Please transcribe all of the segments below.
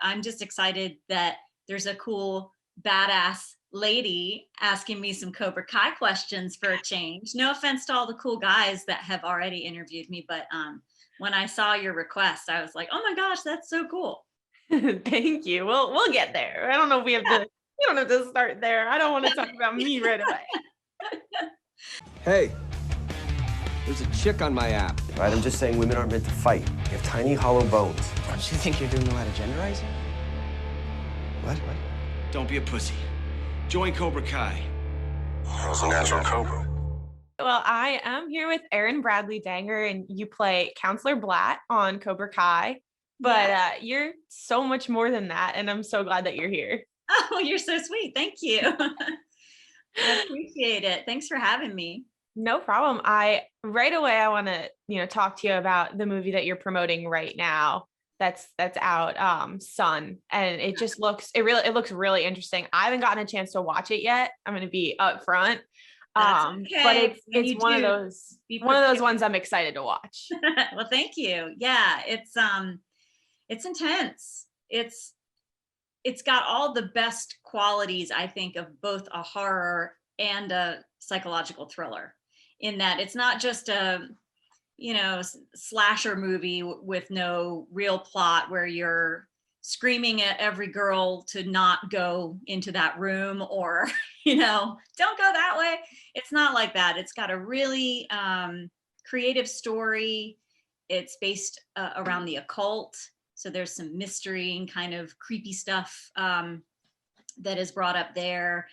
I'm just excited that there's a cool, badass lady asking me some Cobra Kai questions for a change. No offense to all the cool guys that have already interviewed me, but when I saw your request, I was like, oh my gosh, that's so cool. Thank you. We'll get there. I don't know if we have to. You don't have to start there. I don't want to talk about me right away. Hey, there's a chick on my app. Right, I'm just saying women aren't meant to fight. You have tiny, hollow bones. Don't you think you're doing a lot of genderizing? What? Don't be a pussy. Join Cobra Kai. I was a natural cobra. Well, I am here with Erin Bradley Dangar, and you play Counselor Blatt on Cobra Kai. But you're so much more than that, and I'm so glad that you're here. Oh, you're so sweet. Thank you. I appreciate it. Thanks for having me. No problem. Right away I want to, talk to you about the movie that you're promoting right now. That's out, Sun, and it just looks really interesting. I haven't gotten a chance to watch it yet. I'm going to be upfront. Okay. But it's one of those ones I'm excited to watch. Well, thank you. Yeah, it's intense. It's got all the best qualities, I think, of both a horror and a psychological thriller, in that it's not just a slasher movie with no real plot where you're screaming at every girl to not go into that room, or don't go that way. It's not like that. It's got a really creative story. It's based around the occult, so there's some mystery and kind of creepy stuff that is brought up there.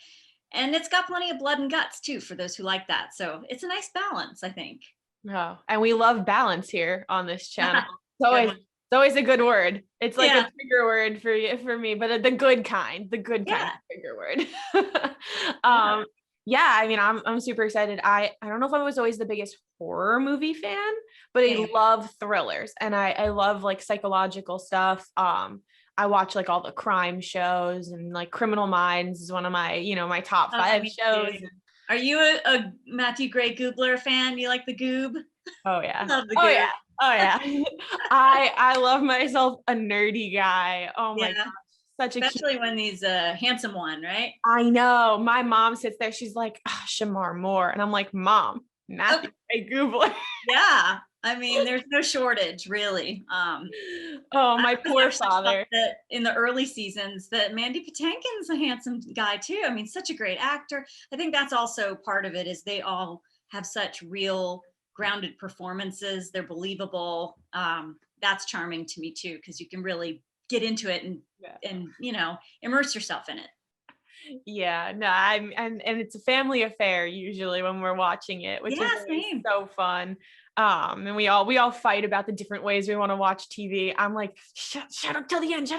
And it's got plenty of blood and guts too, for those who like that. So it's a nice balance, I think. Oh, and we love balance here on this channel. It's always a good word. It's like a trigger word for me, but the good kind of trigger word. I mean, I'm super excited. I don't know if I was always the biggest horror movie fan, but I love thrillers, and I love like psychological stuff. I watch like all the crime shows, and like Criminal Minds is one of my, my top 5 shows. Are you a Matthew Gray Goobler fan? You like the Goob? Oh yeah. Love the Goob. Oh yeah. I love myself a nerdy guy. Oh my gosh. Especially when he's a handsome one, right? I know. My mom sits there. She's like, Shamar Moore. And I'm like, Mom, Matthew Gray Goobler. Yeah. I mean, there's no shortage, really. My poor father. That in the early seasons, that Mandy Patinkin's a handsome guy too. I mean, such a great actor. I think that's also part of it, is they all have such real grounded performances. They're believable. That's charming to me too, because you can really get into it and immerse yourself in it. Yeah, no, and it's a family affair usually when we're watching it, which is so fun. And we all fight about the different ways we want to watch TV. I'm like, shut up till the end,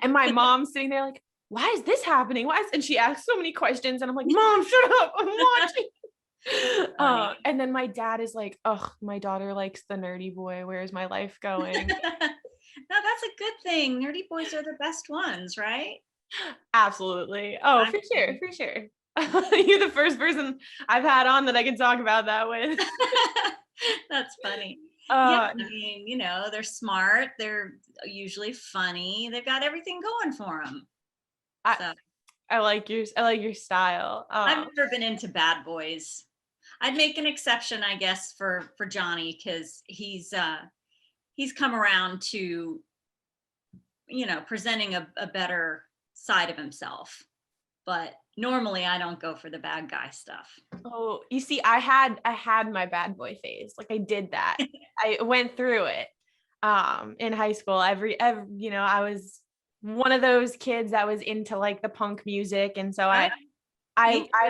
and my mom's sitting there like, why is this happening? And she asks so many questions, and I'm like, Mom, shut up, I'm watching. And then my dad is like, oh, my daughter likes the nerdy boy, where's my life going? No, that's a good thing. Nerdy boys are the best ones, right? Absolutely. Oh, for sure. You're the first person I've had on that I can talk about that with. That's funny. I mean, they're smart. They're usually funny. They've got everything going for them. I like your style. I've never been into bad boys. I'd make an exception, I guess, for Johnny, because he's come around to, presenting a better side of himself. But normally I don't go for the bad guy stuff. Oh, you see, I had my bad boy phase. Like, I did that. I went through it in high school. Every I was one of those kids that was into like the punk music, and so I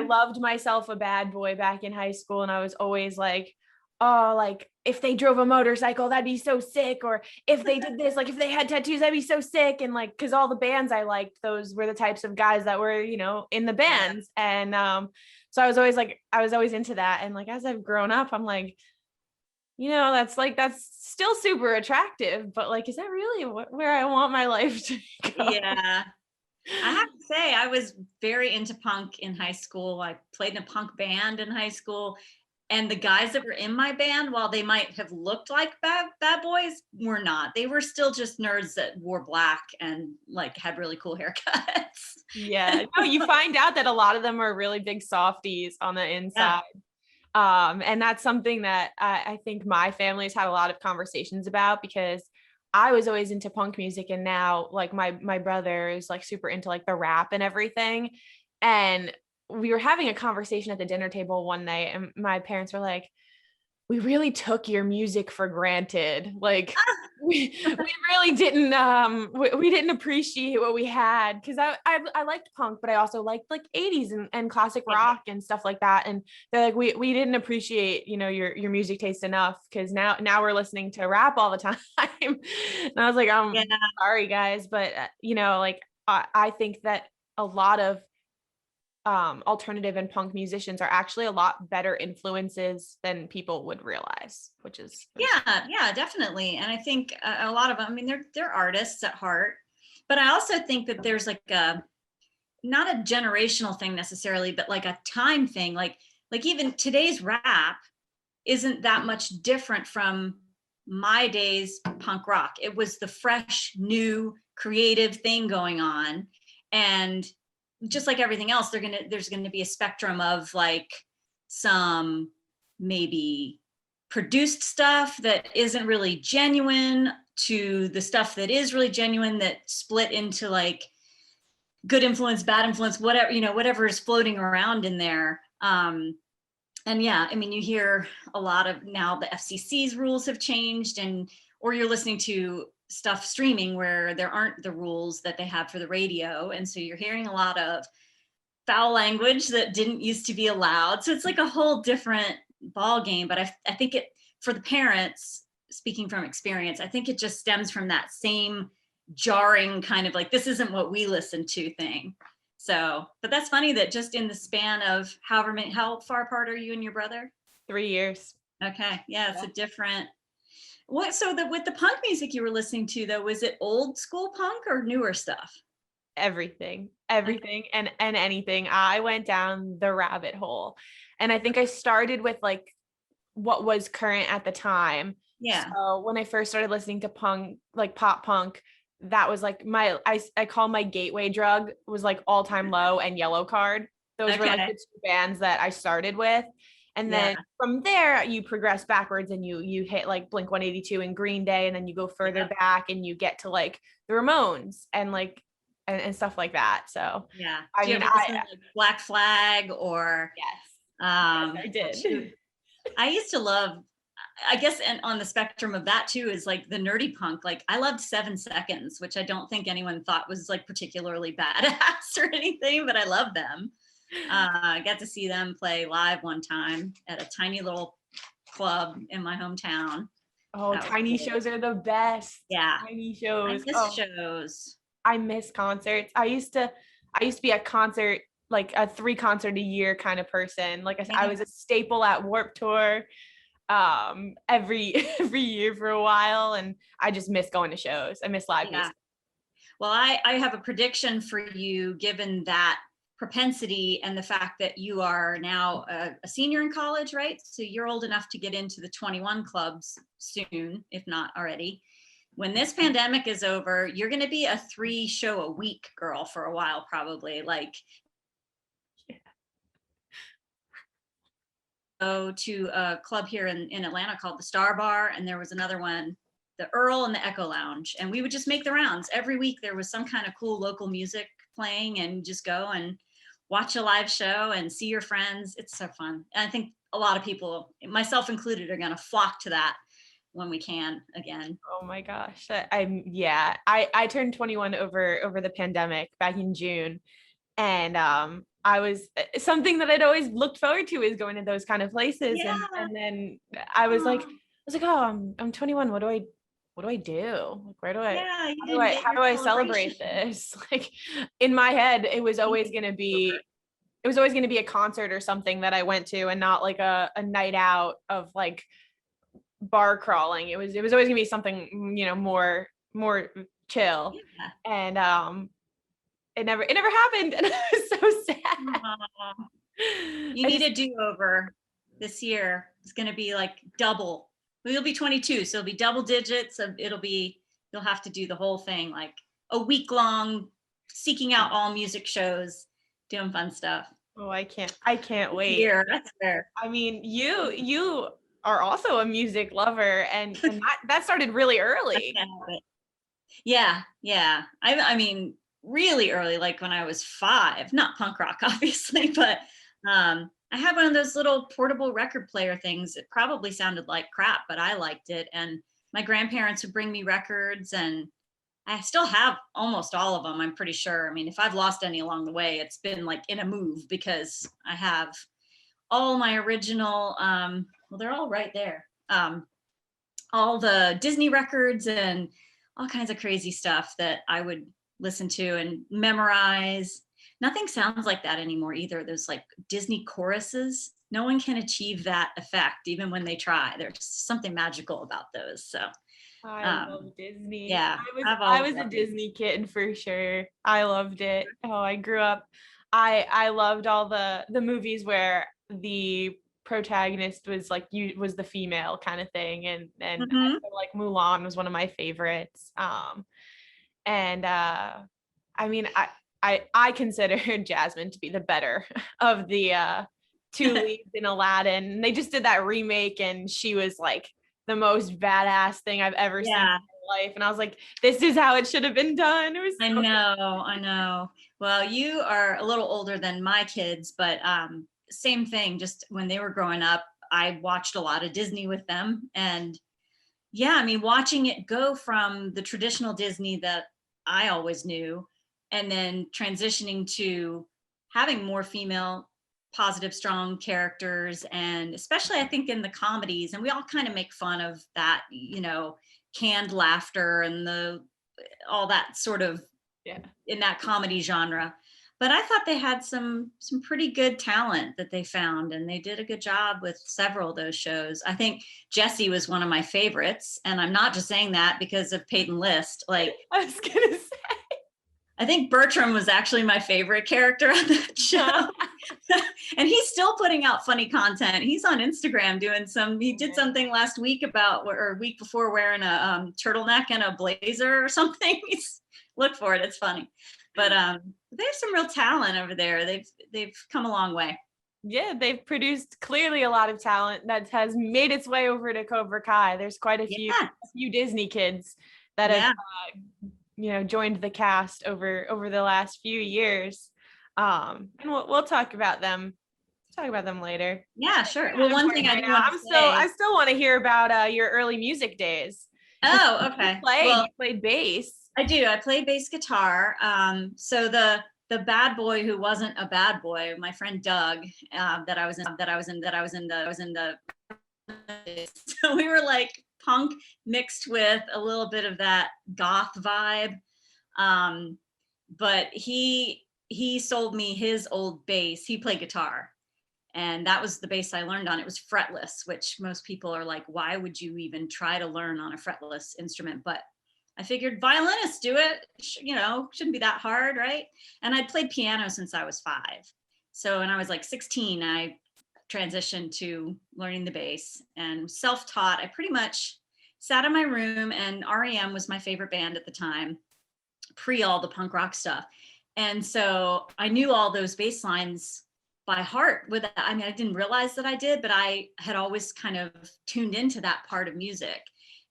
loved myself a bad boy back in high school, and I was always like, oh, like if they drove a motorcycle, that'd be so sick. Or if they did this, like if they had tattoos, that'd be so sick. And like, cause all the bands I liked, those were the types of guys that were, in the bands. And so I was always into that. And like, as I've grown up, I'm like, that's still super attractive, but like, is that really where I want my life to go? Yeah. I have to say, I was very into punk in high school. I played in a punk band in high school. And the guys that were in my band, while they might have looked like bad boys, were not. They were still just nerds that wore black and like had really cool haircuts. Yeah. No, you find out that a lot of them are really big softies on the inside. And that's something that I think my family's had a lot of conversations about, because I was always into punk music, and now like my brother is like super into like the rap and everything. And we were having a conversation at the dinner table one night, and my parents were like, we really took your music for granted. Like we really didn't we didn't appreciate what we had, because I liked punk, but I also liked like 80s and classic rock and stuff like that. And they're like, we didn't appreciate, you know, your music taste enough, because now we're listening to rap all the time. And I was like, sorry guys, but you know, like I think that a lot of alternative and punk musicians are actually a lot better influences than people would realize, which is yeah, definitely. And I think a lot of them, I mean, they're artists at heart, but I also think that there's like not a generational thing necessarily, but like a time thing. Like even today's rap isn't that much different from my days punk rock. It was the fresh, new, creative thing going on. And just like everything else, there's gonna be a spectrum of like some maybe produced stuff that isn't really genuine, to the stuff that is really genuine, that split into like good influence, bad influence, whatever, you know, whatever is floating around in there. And yeah, I mean, you hear a lot of now the FCC's rules have changed, or you're listening to stuff streaming where there aren't the rules that they have for the radio. And so you're hearing a lot of foul language that didn't used to be allowed. So it's like a whole different ball game. But I think it, for the parents, speaking from experience, I think it just stems from that same jarring kind of like, this isn't what we listen to thing. So, but that's funny that just in the span of how far apart are you and your brother? 3 years. Okay. Yeah, it's a different. With the punk music you were listening to though, was it old school punk or newer stuff? Everything and anything. I went down the rabbit hole, and I think I started with like what was current at the time. Yeah. So when I first started listening to punk, like pop punk, that was like I call my gateway drug was like All Time Low and Yellow Card. Those were like the two bands that I started with. And then from there, you progress backwards, and you hit like Blink-182 and Green Day, and then you go further back, and you get to like the Ramones and like and stuff like that. So yeah, I do you mean, ever listen to, like, Black Flag or yes, I did. I used to love, I guess, and on the spectrum of that too is like the nerdy punk. Like I loved 7 Seconds, which I don't think anyone thought was like particularly badass or anything, but I love them. I got to see them play live one time at a tiny little club in my hometown. Oh, tiny shows are the best. Yeah, tiny shows. I miss shows. I miss concerts. I used to be a concert, like a 3 concert a year kind of person. Like I said, I was a staple at Warped Tour every year for a while, and I just miss going to shows. I miss live music. Well, I have a prediction for you, given that propensity and the fact that you are now a senior in college, right? So you're old enough to get into the 21 clubs soon, if not already. When this pandemic is over, you're going to be a 3 show a week girl for a while, probably. Like, go to a club here in Atlanta called the Star Bar, and there was another one, the Earl and the Echo Lounge, and we would just make the rounds every week. There was some kind of cool local music playing, and just go and watch a live show and see your friends. It's so fun. And I think a lot of people, myself included, are going to flock to that when we can again. Oh my gosh. I turned 21 over the pandemic back in June. And I was, something that I'd always looked forward to is going to those kind of places. Yeah. And then I was like, oh, I'm 21. What do I do? Like, where do I, how do I celebrate this? Like in my head, it was always going to be a concert or something that I went to, and not like a night out of like bar crawling. It was always gonna be something, you know, more chill. And it never happened, and I was so sad. You need a do-over. this year is going to be like double. You'll be 22, so it'll be double digits. You'll have to do the whole thing, like a week long, seeking out all music shows, doing fun stuff. Oh, I can't wait. Here, that's fair. I mean, you are also a music lover, and that started really early. Yeah. I mean, really early, like when I was 5, not punk rock, obviously, but I had one of those little portable record player things. It probably sounded like crap, but I liked it. And my grandparents would bring me records, and I still have almost all of them, I'm pretty sure. I mean, if I've lost any along the way, it's been like in a move, because I have all my original, well, they're all right there. All the Disney records and all kinds of crazy stuff that I would listen to and memorize. Nothing sounds like that anymore either. Those like Disney choruses, no one can achieve that effect, even when they try. There's something magical about those. So I love Disney. Yeah, I was a Disney kid for sure. I loved it. Oh, I grew up. I loved all the movies where the protagonist was like was the female kind of thing, and Mhm. like Mulan was one of my favorites. I mean, I consider Jasmine to be the better of the two leads in Aladdin. They just did that remake, and she was like the most badass thing I've ever seen in my life. And I was like, this is how it should have been done. It was I know. Well, you are a little older than my kids, but same thing. Just when they were growing up, I watched a lot of Disney with them. And yeah, I mean, watching it go from the traditional Disney that I always knew, and then transitioning to having more female positive, strong characters, and especially I think in the comedies, and we all kind of make fun of that, canned laughter and all that sort of in that comedy genre. But I thought they had some pretty good talent that they found, and they did a good job with several of those shows. I think Jessie was one of my favorites, and I'm not just saying that because of Peyton List. Like, I was gonna say, I think Bertram was actually my favorite character on that show. And he's still putting out funny content. He's on Instagram he did something last week or a week before, wearing a turtleneck and a blazer or something. Look for it, it's funny. But they have some real talent over there. They've come a long way. Yeah, they've produced clearly a lot of talent that has made its way over to Cobra Kai. There's quite a few Disney kids that have joined the cast over the last few years. And we'll talk about them. Talk about them later. Yeah, sure. Well, one thing I do want to say, I still want to hear about your early music days. Oh, okay. You played bass. I do. I play bass guitar. So the bad boy who wasn't a bad boy, my friend Doug, that I was in the. So we were like punk mixed with a little bit of that goth vibe. But he sold me his old bass. He played guitar, and that was the bass I learned on. It was fretless, which most people are like, why would you even try to learn on a fretless instrument? But I figured violinists do it, shouldn't be that hard, right? And I'd played piano since I was 5. So when I was like 16, I transitioned to learning the bass and self-taught. I pretty much sat in my room, and REM was my favorite band at the time, pre all the punk rock stuff. And so I knew all those bass lines by heart. I didn't realize that I did, but I had always kind of tuned into that part of music.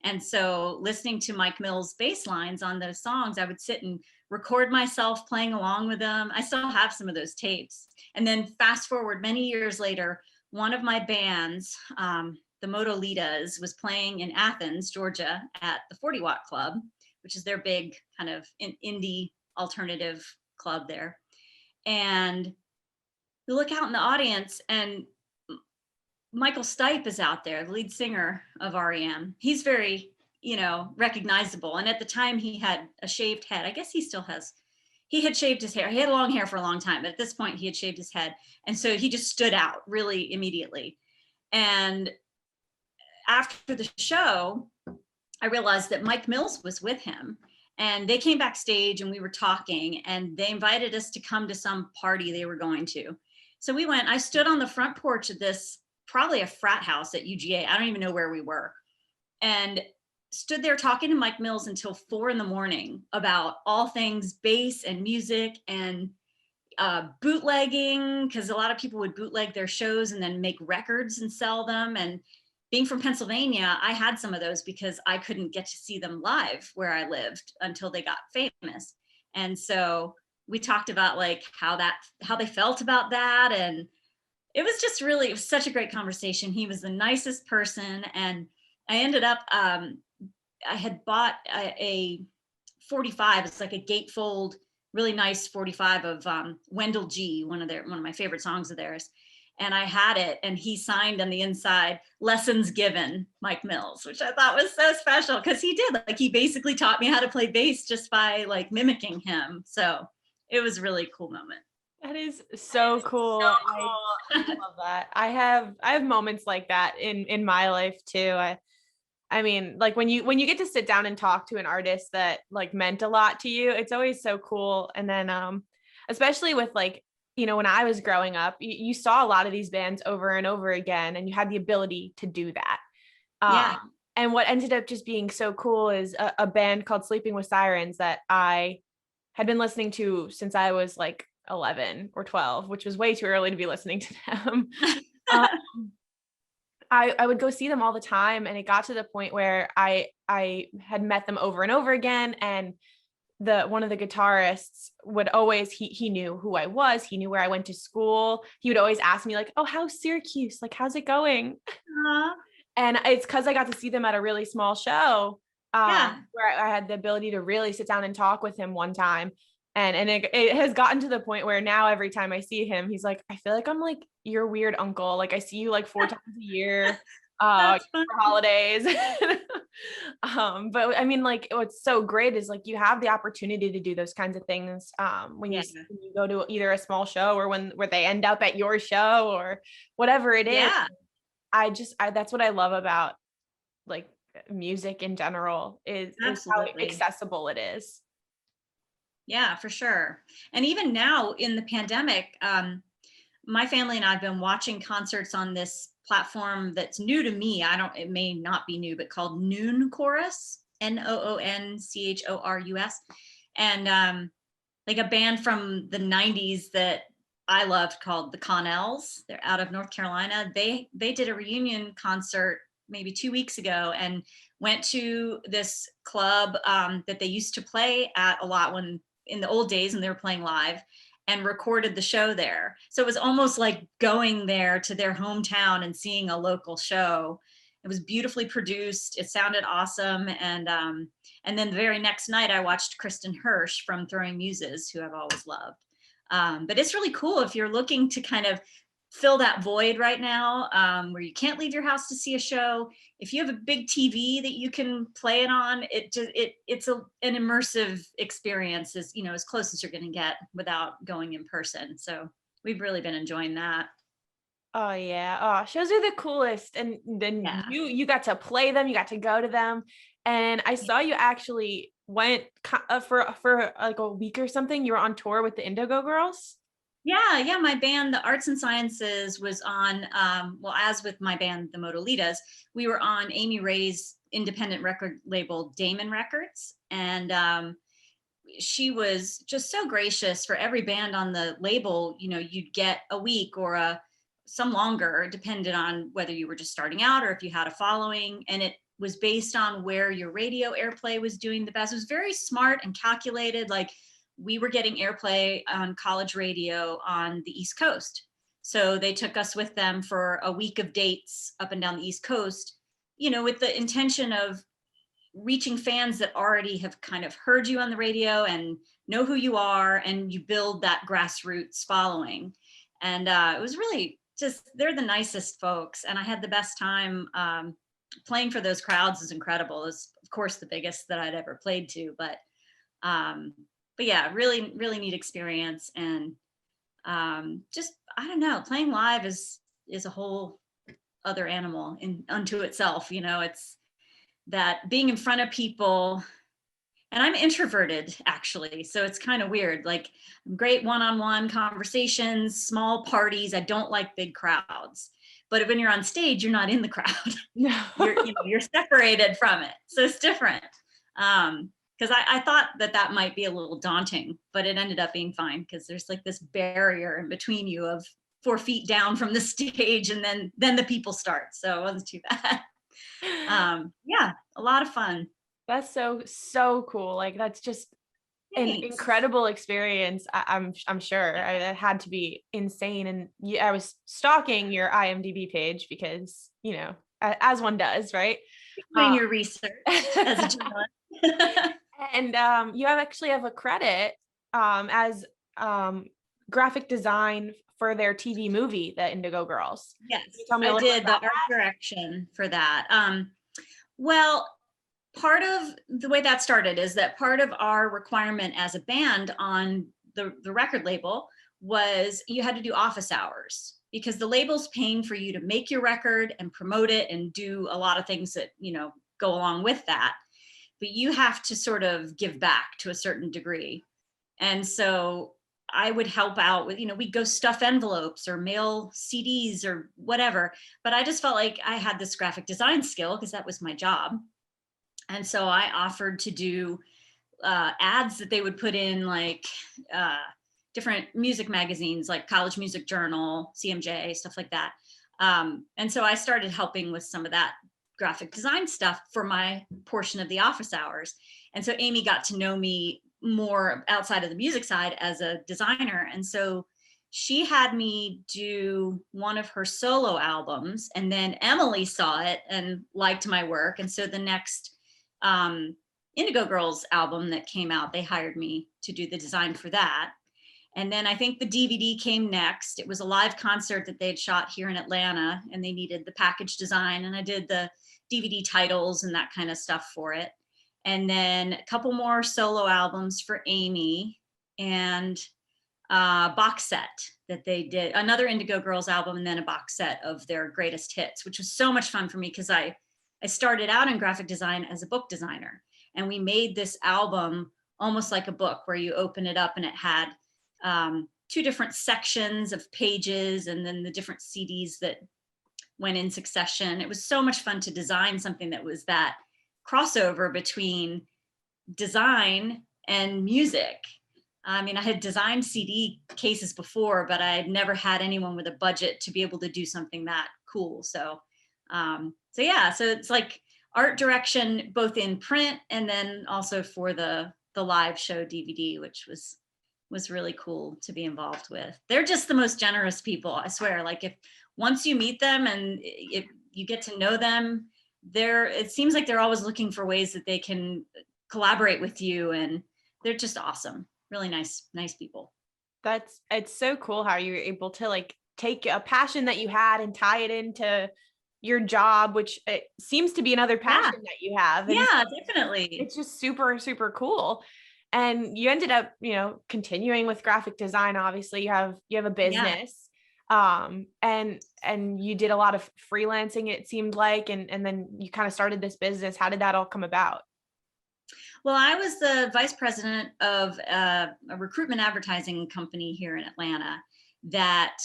And so listening to Mike Mills' bass lines on those songs, I would sit and record myself playing along with them. I still have some of those tapes. And then fast forward many years later, one of my bands, the Motolitas, was playing in Athens, Georgia, at the 40 Watt Club, which is their big kind of indie alternative club there. And you look out in the audience, and Michael Stipe is out there, the lead singer of REM. He's very, recognizable. And at the time he had a shaved head. I guess he still has. He had shaved his hair. He had long hair for a long time, but at this point he had shaved his head. And so he just stood out really immediately. And after the show, I realized that Mike Mills was with him. And they came backstage, and we were talking, and they invited us to come to some party they were going to. So we went. I stood on the front porch of this probably a frat house at UGA. I don't even know where we were. And stood there talking to Mike Mills until 4 a.m. about all things bass and music and bootlegging, because a lot of people would bootleg their shows and then make records and sell them. And being from Pennsylvania, I had some of those because I couldn't get to see them live where I lived until they got famous. And so we talked about like how they felt about that. And it was such a great conversation. He was the nicest person. And I ended up, I had bought a 45. It's like a gatefold, really nice 45 of Wendell G, one of my favorite songs of theirs. And I had it, and he signed on the inside, "Lessons Given, Mike Mills," which I thought was so special because he did, like, he basically taught me how to play bass just by like mimicking him. So it was a really cool moment. That is so cool. I love that. I have moments like that in my life too. I mean, like when you get to sit down and talk to an artist that like meant a lot to you, it's always so cool. And then especially with like, you know, when I was growing up, you saw a lot of these bands over and over again, and you had the ability to do that. Yeah. And what ended up just being so cool is a band called Sleeping with Sirens that I had been listening to since I was like 11 or 12, which was way too early to be listening to them. I would go see them all the time, and it got to the point where I had met them over and over again, and one of the guitarists would always, he knew who I was, he knew where I went to school. He would always ask me like, "Oh, how's Syracuse? Like, how's it going?" And it's because I got to see them at a really small show, where I had the ability to really sit down and talk with him one time. And it has gotten to the point where now every time I see him, he's like, "I feel like I'm like your weird uncle. Like I see you like 4 times a year for holidays." But I mean, like what's so great is like you have the opportunity to do those kinds of things when you go to either a small show or where they end up at your show or whatever it is. That's what I love about like music in general is how accessible it is. Yeah, for sure. And even now in the pandemic, my family and I have been watching concerts on this platform that's new to me. It may not be new, but called Noon Chorus, Noonchorus. And like a band from the 90s that I loved called the Connells. They're out of North Carolina. They did a reunion concert maybe 2 weeks ago and went to this club that they used to play at a lot in the old days when they were playing live, and recorded the show there. So it was almost like going there to their hometown and seeing a local show. It was beautifully produced. It sounded awesome. And then the very next night I watched Kristen Hirsch from Throwing Muses, who I've always loved. But it's really cool if you're looking to kind of fill that void right now, where you can't leave your house to see a show. If you have a big TV that you can play it on, it's an immersive experience, as close as you're going to get without going in person. So we've really been enjoying that. Oh yeah. Oh, shows are the coolest. And then you got to play them, you got to go to them. And I saw you actually went for like a week or something. You were on tour with the Indigo Girls. Yeah. My band, the Arts and Sciences, was on, as with my band, the Modolitas, we were on Amy Ray's independent record label, Damon Records. And she was just so gracious. For every band on the label, you'd get a week or some longer, depended on whether you were just starting out or if you had a following. And it was based on where your radio airplay was doing the best. It was very smart and calculated. Like, we were getting airplay on college radio on the East Coast. So they took us with them for a week of dates up and down the East Coast, with the intention of reaching fans that already have kind of heard you on the radio and know who you are, and you build that grassroots following. And it was really they're the nicest folks. And I had the best time. Playing for those crowds is incredible. It was, of course, the biggest that I'd ever played to, but yeah, really, really neat experience. And I don't know, playing live is a whole other animal unto itself. It's that being in front of people, and I'm introverted actually. So it's kind of weird, like great one-on-one conversations, small parties. I don't like big crowds, But when you're on stage, you're not in the crowd. No. You're separated from it. So it's different. Because I thought that might be a little daunting, but it ended up being fine because there's like this barrier in between you of 4 feet down from the stage, and then the people start. So it wasn't too bad. Yeah, a lot of fun. That's so cool. Like that's just an Thanks. incredible experience. I'm sure it had to be insane. And I was stalking your IMDb page because, as one does, right? Doing your research as a journalist. And you actually have a credit as graphic design for their TV movie, The Indigo Girls. Yes, tell me I did the art direction for that. Well, part of the way that started is that part of our requirement as a band on the record label was you had to do office hours, because the label's paying for you to make your record and promote it and do a lot of things that, go along with that. But you have to sort of give back to a certain degree. And so I would help out with, we'd go stuff envelopes or mail CDs or whatever. But I just felt like I had this graphic design skill because that was my job. And so I offered to do ads that they would put in like different music magazines, like College Music Journal, CMJ, stuff like that. And so I started helping with some of that graphic design stuff for my portion of the office hours. And so Amy got to know me more outside of the music side as a designer. And so she had me do one of her solo albums, and then Emily saw it and liked my work. And so the next Indigo Girls album that came out, they hired me to do the design for that. And then I think the DVD came next. It was a live concert that they had shot here in Atlanta, and they needed the package design, and I did the DVD titles and that kind of stuff for it. And then a couple more solo albums for Amy, and a box set that they did, another Indigo Girls album, and then a box set of their greatest hits, which was so much fun for me because I started out in graphic design as a book designer, and we made this album almost like a book where you open it up and it had 2 different sections of pages and then the different CDs that went in succession. It was so much fun to design something that was that crossover between design and music. I mean, I had designed CD cases before, but I had never had anyone with a budget to be able to do something that cool. So it's like art direction, both in print and then also for the live show DVD, which was really cool to be involved with. They're just the most generous people, I swear. Like if once you meet them and if you get to know them, it seems like they're always looking for ways that they can collaborate with you, and they're just awesome. Really nice people. It's so cool how you're able to like take a passion that you had and tie it into your job, which it seems to be another passion that you have. And yeah, definitely. It's just super, super cool. And you ended up, continuing with graphic design. Obviously you have a business. And you did a lot of freelancing, it seemed like, and then you kind of started this business. How did that all come about? Well, I was the vice president of a recruitment advertising company here in Atlanta that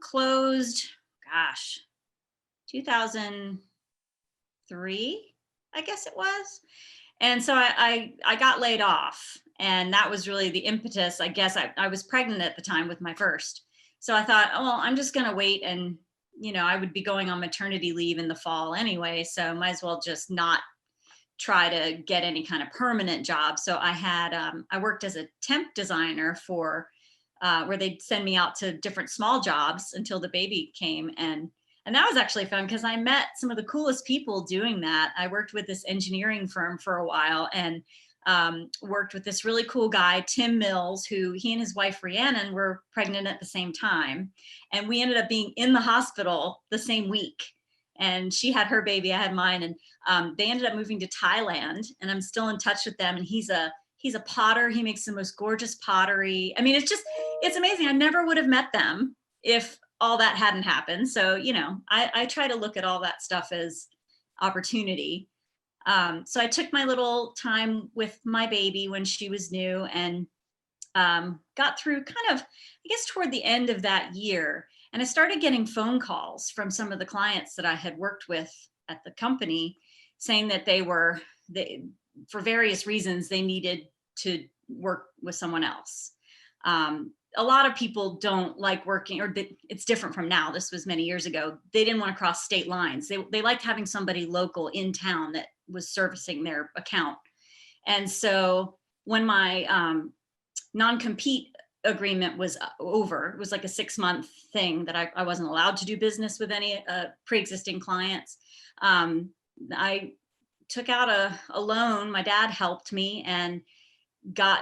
closed, 2003, I guess it was. And so I got laid off, and that was really the impetus. I guess I was pregnant at the time with my first. So I thought, oh, well, I'm just going to wait, and, I would be going on maternity leave in the fall anyway, so might as well just not try to get any kind of permanent job. So I worked as a temp designer for where they'd send me out to different small jobs until the baby came. And that was actually fun because I met some of the coolest people doing that. I worked with this engineering firm for a while and worked with this really cool guy, Tim Mills, who he and his wife Rhiannon were pregnant at the same time. And we ended up being in the hospital the same week. And she had her baby, I had mine. And they ended up moving to Thailand, and I'm still in touch with them. And he's a potter. He makes the most gorgeous pottery. I mean, it's amazing. I never would have met them if all that hadn't happened. So, I try to look at all that stuff as opportunity. So I took my little time with my baby when she was new, and got through kind of, I guess, toward the end of that year. And I started getting phone calls from some of the clients that I had worked with at the company saying that for various reasons, they needed to work with someone else. A lot of people don't like working, or it's different from now. This was many years ago. They didn't want to cross state lines. They liked having somebody local in town that was servicing their account. And so when my non-compete agreement was over, it was like a 6-month thing that I wasn't allowed to do business with any pre-existing clients. I took out a loan. My dad helped me and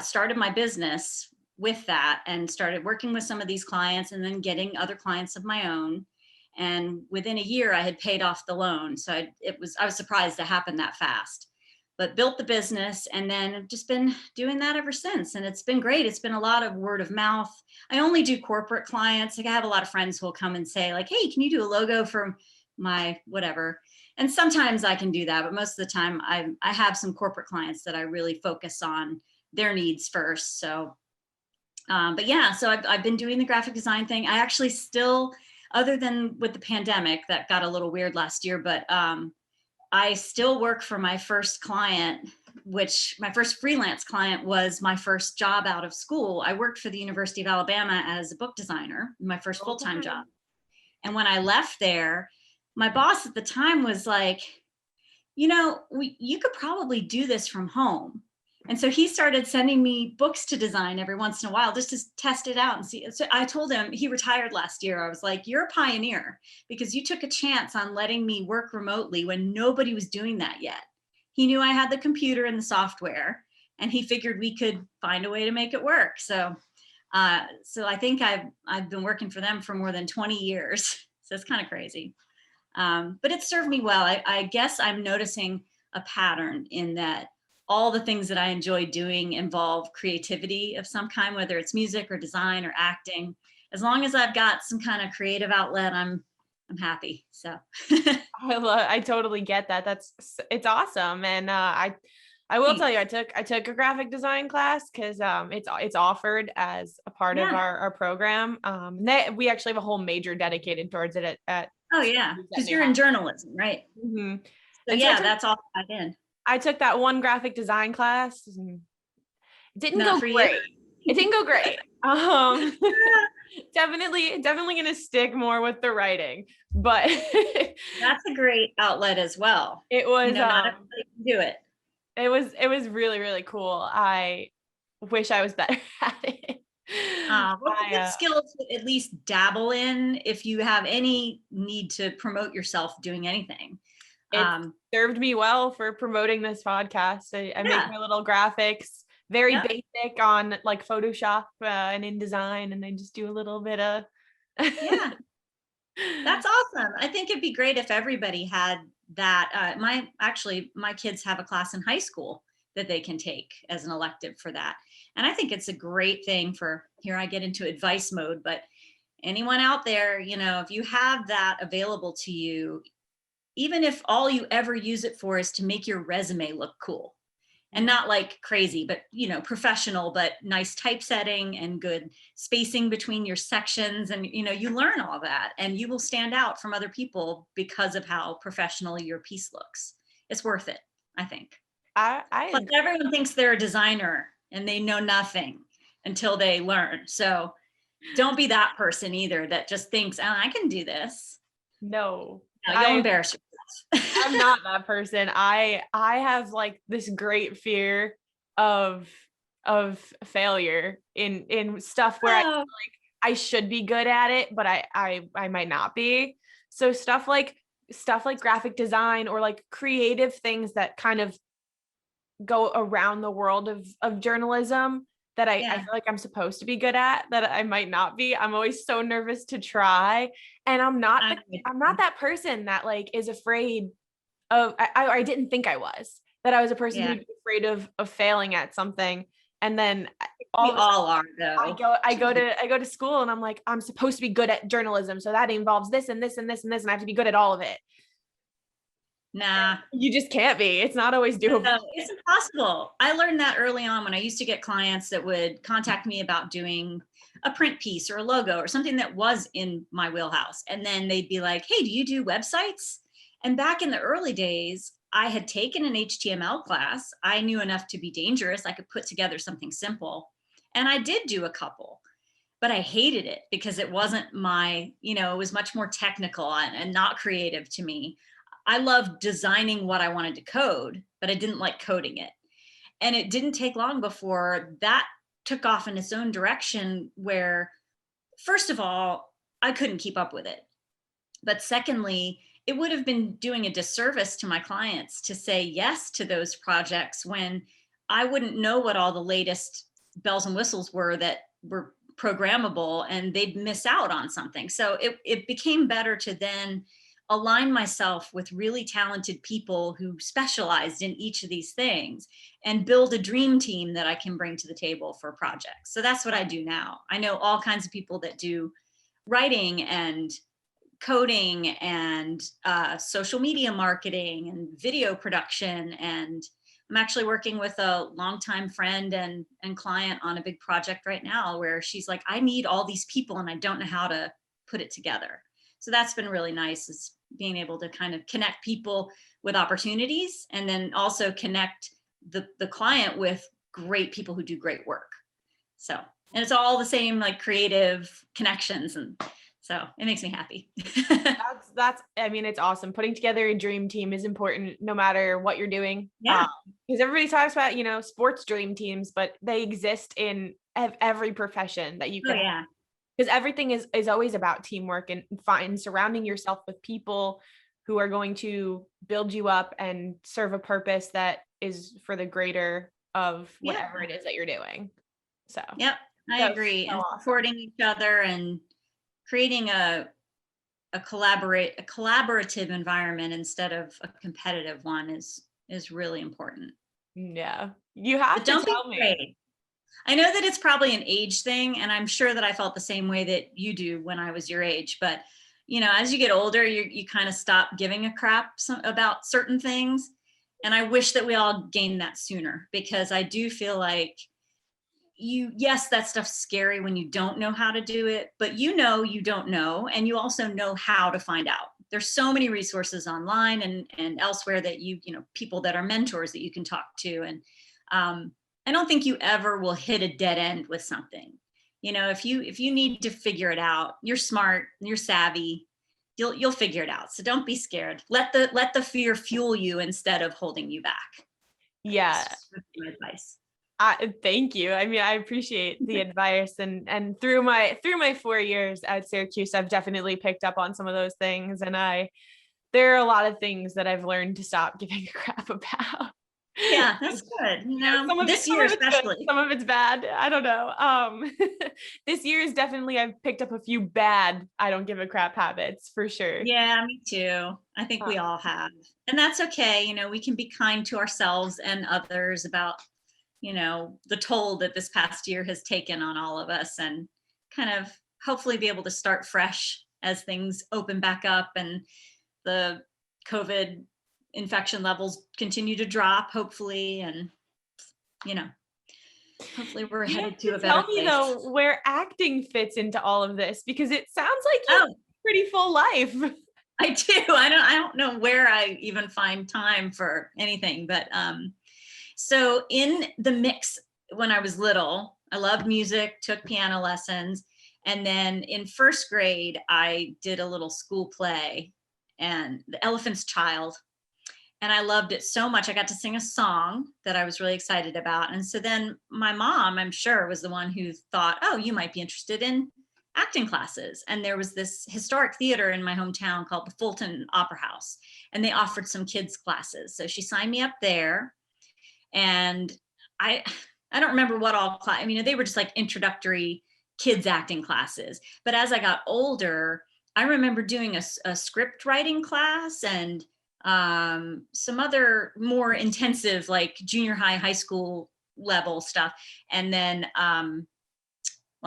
started my business with that, and started working with some of these clients and then getting other clients of my own. And within a year I had paid off the loan. So I was surprised it happened that fast, but built the business, and then I've just been doing that ever since. And it's been great. It's been a lot of word of mouth. I only do corporate clients. Like I have a lot of friends who will come and say like, hey, can you do a logo for my whatever? And sometimes I can do that, but most of the time I have some corporate clients that I really focus on their needs first. So but yeah, so I've been doing the graphic design thing. I actually still, other than with the pandemic that got a little weird last year, but I still work for my first client, which my first freelance client was my first job out of school. I worked for the University of Alabama as a book designer, my first full-time job. And when I left there, my boss at the time was like, you could probably do this from home. And so he started sending me books to design every once in a while just to test it out and see. So I told him, he retired last year. I was like, you're a pioneer because you took a chance on letting me work remotely when nobody was doing that yet. He knew I had the computer and the software, and he figured we could find a way to make it work. So I think I've been working for them for more than 20 years. So it's kind of crazy. But it served me well. I guess I'm noticing a pattern in that all the things that I enjoy doing involve creativity of some kind, whether it's music or design or acting. As long as I've got some kind of creative outlet, I'm happy. So I totally get that. It's awesome. And I will tell you, I took a graphic design class because it's offered as a part of our program. We actually have a whole major dedicated towards it at oh yeah, because you're in journalism, right? Mm-hmm. So yeah, that's all I did. I took that one graphic design class. It didn't go great. It didn't go great. Definitely going to stick more with the writing, but that's a great outlet as well. It was not everybody can do it. It was really, really cool. I wish I was better at it. What's a good skill to at least dabble in if you have any need to promote yourself doing anything? It served me well for promoting this podcast. I make my little graphics, very basic on like Photoshop and InDesign, and I just do a little bit of. Yeah, that's awesome. I think it'd be great if everybody had that. My kids have a class in high school that they can take as an elective for that. And I think it's a great thing here I get into advice mode, but anyone out there, if you have that available to you, even if all you ever use it for is to make your resume look cool and not like crazy, but, professional, but nice typesetting and good spacing between your sections. And, you learn all that and you will stand out from other people because of how professional your piece looks. It's worth it, I think. But everyone thinks they're a designer and they know nothing until they learn. So don't be that person either that just thinks, oh, I can do this. No. You'll embarrass yourself. I'm not that person. I have like this great fear of failure in stuff where I feel like I should be good at it, but I might not be. So stuff like graphic design or like creative things that kind of go around the world of journalism that I feel like I'm supposed to be good at, that I might not be. I'm always so nervous to try. And I'm not that person that like is afraid of, I didn't think I was, that I was a person who'd be afraid of failing at something. And then we all are though. I go to school and I'm like, I'm supposed to be good at journalism. So that involves this and this and this and this, and I have to be good at all of it. Nah. You just can't be. It's not always doable. No, it's impossible. I learned that early on when I used to get clients that would contact me about doing a print piece or a logo or something that was in my wheelhouse. And then they'd be like, hey, do you do websites? And back in the early days, I had taken an HTML class. I knew enough to be dangerous. I could put together something simple. And I did do a couple, but I hated it because it wasn't my, it was much more technical and not creative to me. I loved designing what I wanted to code, but I didn't like coding it. And it didn't take long before that took off in its own direction where, first of all, I couldn't keep up with it. But secondly, it would have been doing a disservice to my clients to say yes to those projects when I wouldn't know what all the latest bells and whistles were that were programmable, and they'd miss out on something. So it became better to then align myself with really talented people who specialized in each of these things and build a dream team that I can bring to the table for projects. So that's what I do now. I know all kinds of people that do writing and coding and social media marketing and video production. And I'm actually working with a longtime friend and client on a big project right now where she's like, I need all these people and I don't know how to put it together. So that's been really nice, is being able to kind of connect people with opportunities and then also connect the client with great people who do great work. So, and it's all the same like creative connections. And so it makes me happy. I mean, it's awesome. Putting together a dream team is important no matter what you're doing. Yeah. Because everybody talks about, sports dream teams, but they exist in every profession that you can. Oh, yeah. Because everything is always about teamwork and surrounding yourself with people who are going to build you up and serve a purpose that is for the greater of whatever it is that you're doing. So, yep, I agree. And supporting each other and creating a collaborative environment instead of a competitive one is really important. Yeah, you have to tell me. Afraid. I know that it's probably an age thing, and I'm sure that I felt the same way that you do when I was your age. But, as you get older, you kind of stop giving a crap about certain things. And I wish that we all gained that sooner, because I do feel like yes, that stuff's scary when you don't know how to do it, but you don't know, and you also know how to find out. There's so many resources online and elsewhere that people that are mentors that you can talk to. And I don't think you ever will hit a dead end with something. If you need to figure it out, you're smart, you're savvy, you'll figure it out. So don't be scared. Let the fear fuel you instead of holding you back. Yeah. That's my advice. Thank you. I mean, I appreciate the advice, and through my 4 years at Syracuse, I've definitely picked up on some of those things, and there are a lot of things that I've learned to stop giving a crap about. Yeah, that's good. This year especially. Some of it's bad. I don't know. This year is definitely, I've picked up a few bad I don't give a crap habits for sure. Yeah, me too. I think we all have. And that's okay. We can be kind to ourselves and others about, the toll that this past year has taken on all of us, and kind of hopefully be able to start fresh as things open back up and the COVID infection levels continue to drop, hopefully, and hopefully we're headed to a better place. Tell me though, where acting fits into all of this, because it sounds like you have a pretty full life. I do. I don't know where I even find time for anything, but so in the mix when I was little, I loved music, took piano lessons, and then in first grade I did a little school play, and The Elephant's Child. And I loved it so much. I got to sing a song that I was really excited about. And so then my mom, I'm sure, was the one who thought, oh, you might be interested in acting classes. And there was this historic theater in my hometown called the Fulton Opera House, and they offered some kids classes. So she signed me up there. And I don't remember what all class. I mean, they were just like introductory kids acting classes. But as I got older, I remember doing a script writing class and some other more intensive, like junior high, high school level stuff. And then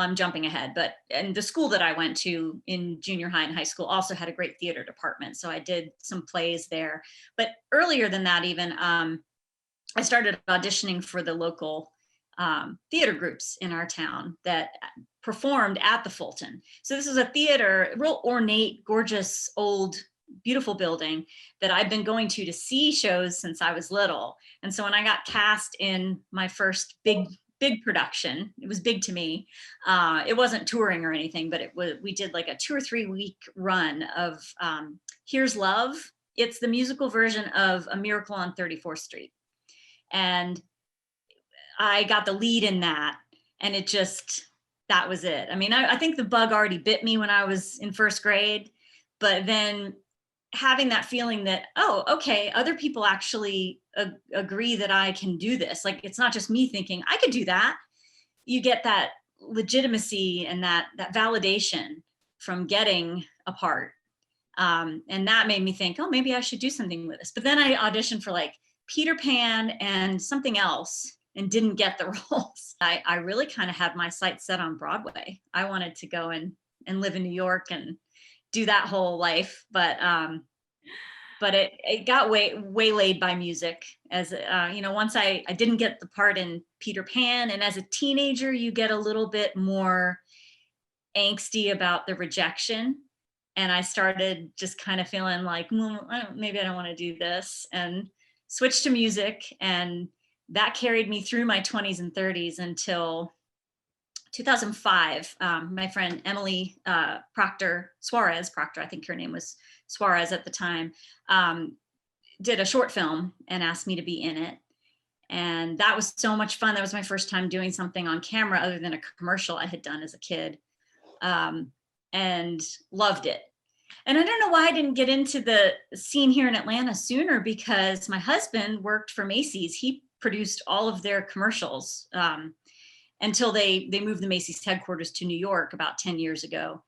I'm jumping ahead, but and the school that I went to in junior high and high school also had a great theater department. So I did some plays there. But earlier than that, even I started auditioning for the local theater groups in our town that performed at the Fulton. So this is a theater, real ornate, gorgeous, old, beautiful building that I've been going to see shows since I was little. And so when I got cast in my first big production, it was big to me. It wasn't touring or anything, but we did like a 2 or 3 week run of Here's Love. It's the musical version of A Miracle on 34th Street. And I got the lead in that, and that was it. I mean, I think the bug already bit me when I was in first grade, but then having that feeling that, oh, okay, other people actually agree that I can do this. Like, it's not just me thinking I could do that. You get that legitimacy and that validation from getting a part. And that made me think, oh, maybe I should do something with this. But then I auditioned for like Peter Pan and something else and didn't get the roles. I really kind of had my sights set on Broadway. I wanted to go and live in New York and do that whole life. But it got waylaid by music. As once I didn't get the part in Peter Pan, and as a teenager, you get a little bit more angsty about the rejection. And I started just kind of feeling like, maybe I don't want to do this, and switched to music. And that carried me through my 20s and 30s until 2005. My friend Emily Suarez, I think her name was Suarez at the time, did a short film and asked me to be in it. And that was so much fun. That was my first time doing something on camera other than a commercial I had done as a kid, and loved it. And I don't know why I didn't get into the scene here in Atlanta sooner, because my husband worked for Macy's. He produced all of their commercials until they moved the Macy's headquarters to New York about 10 years ago.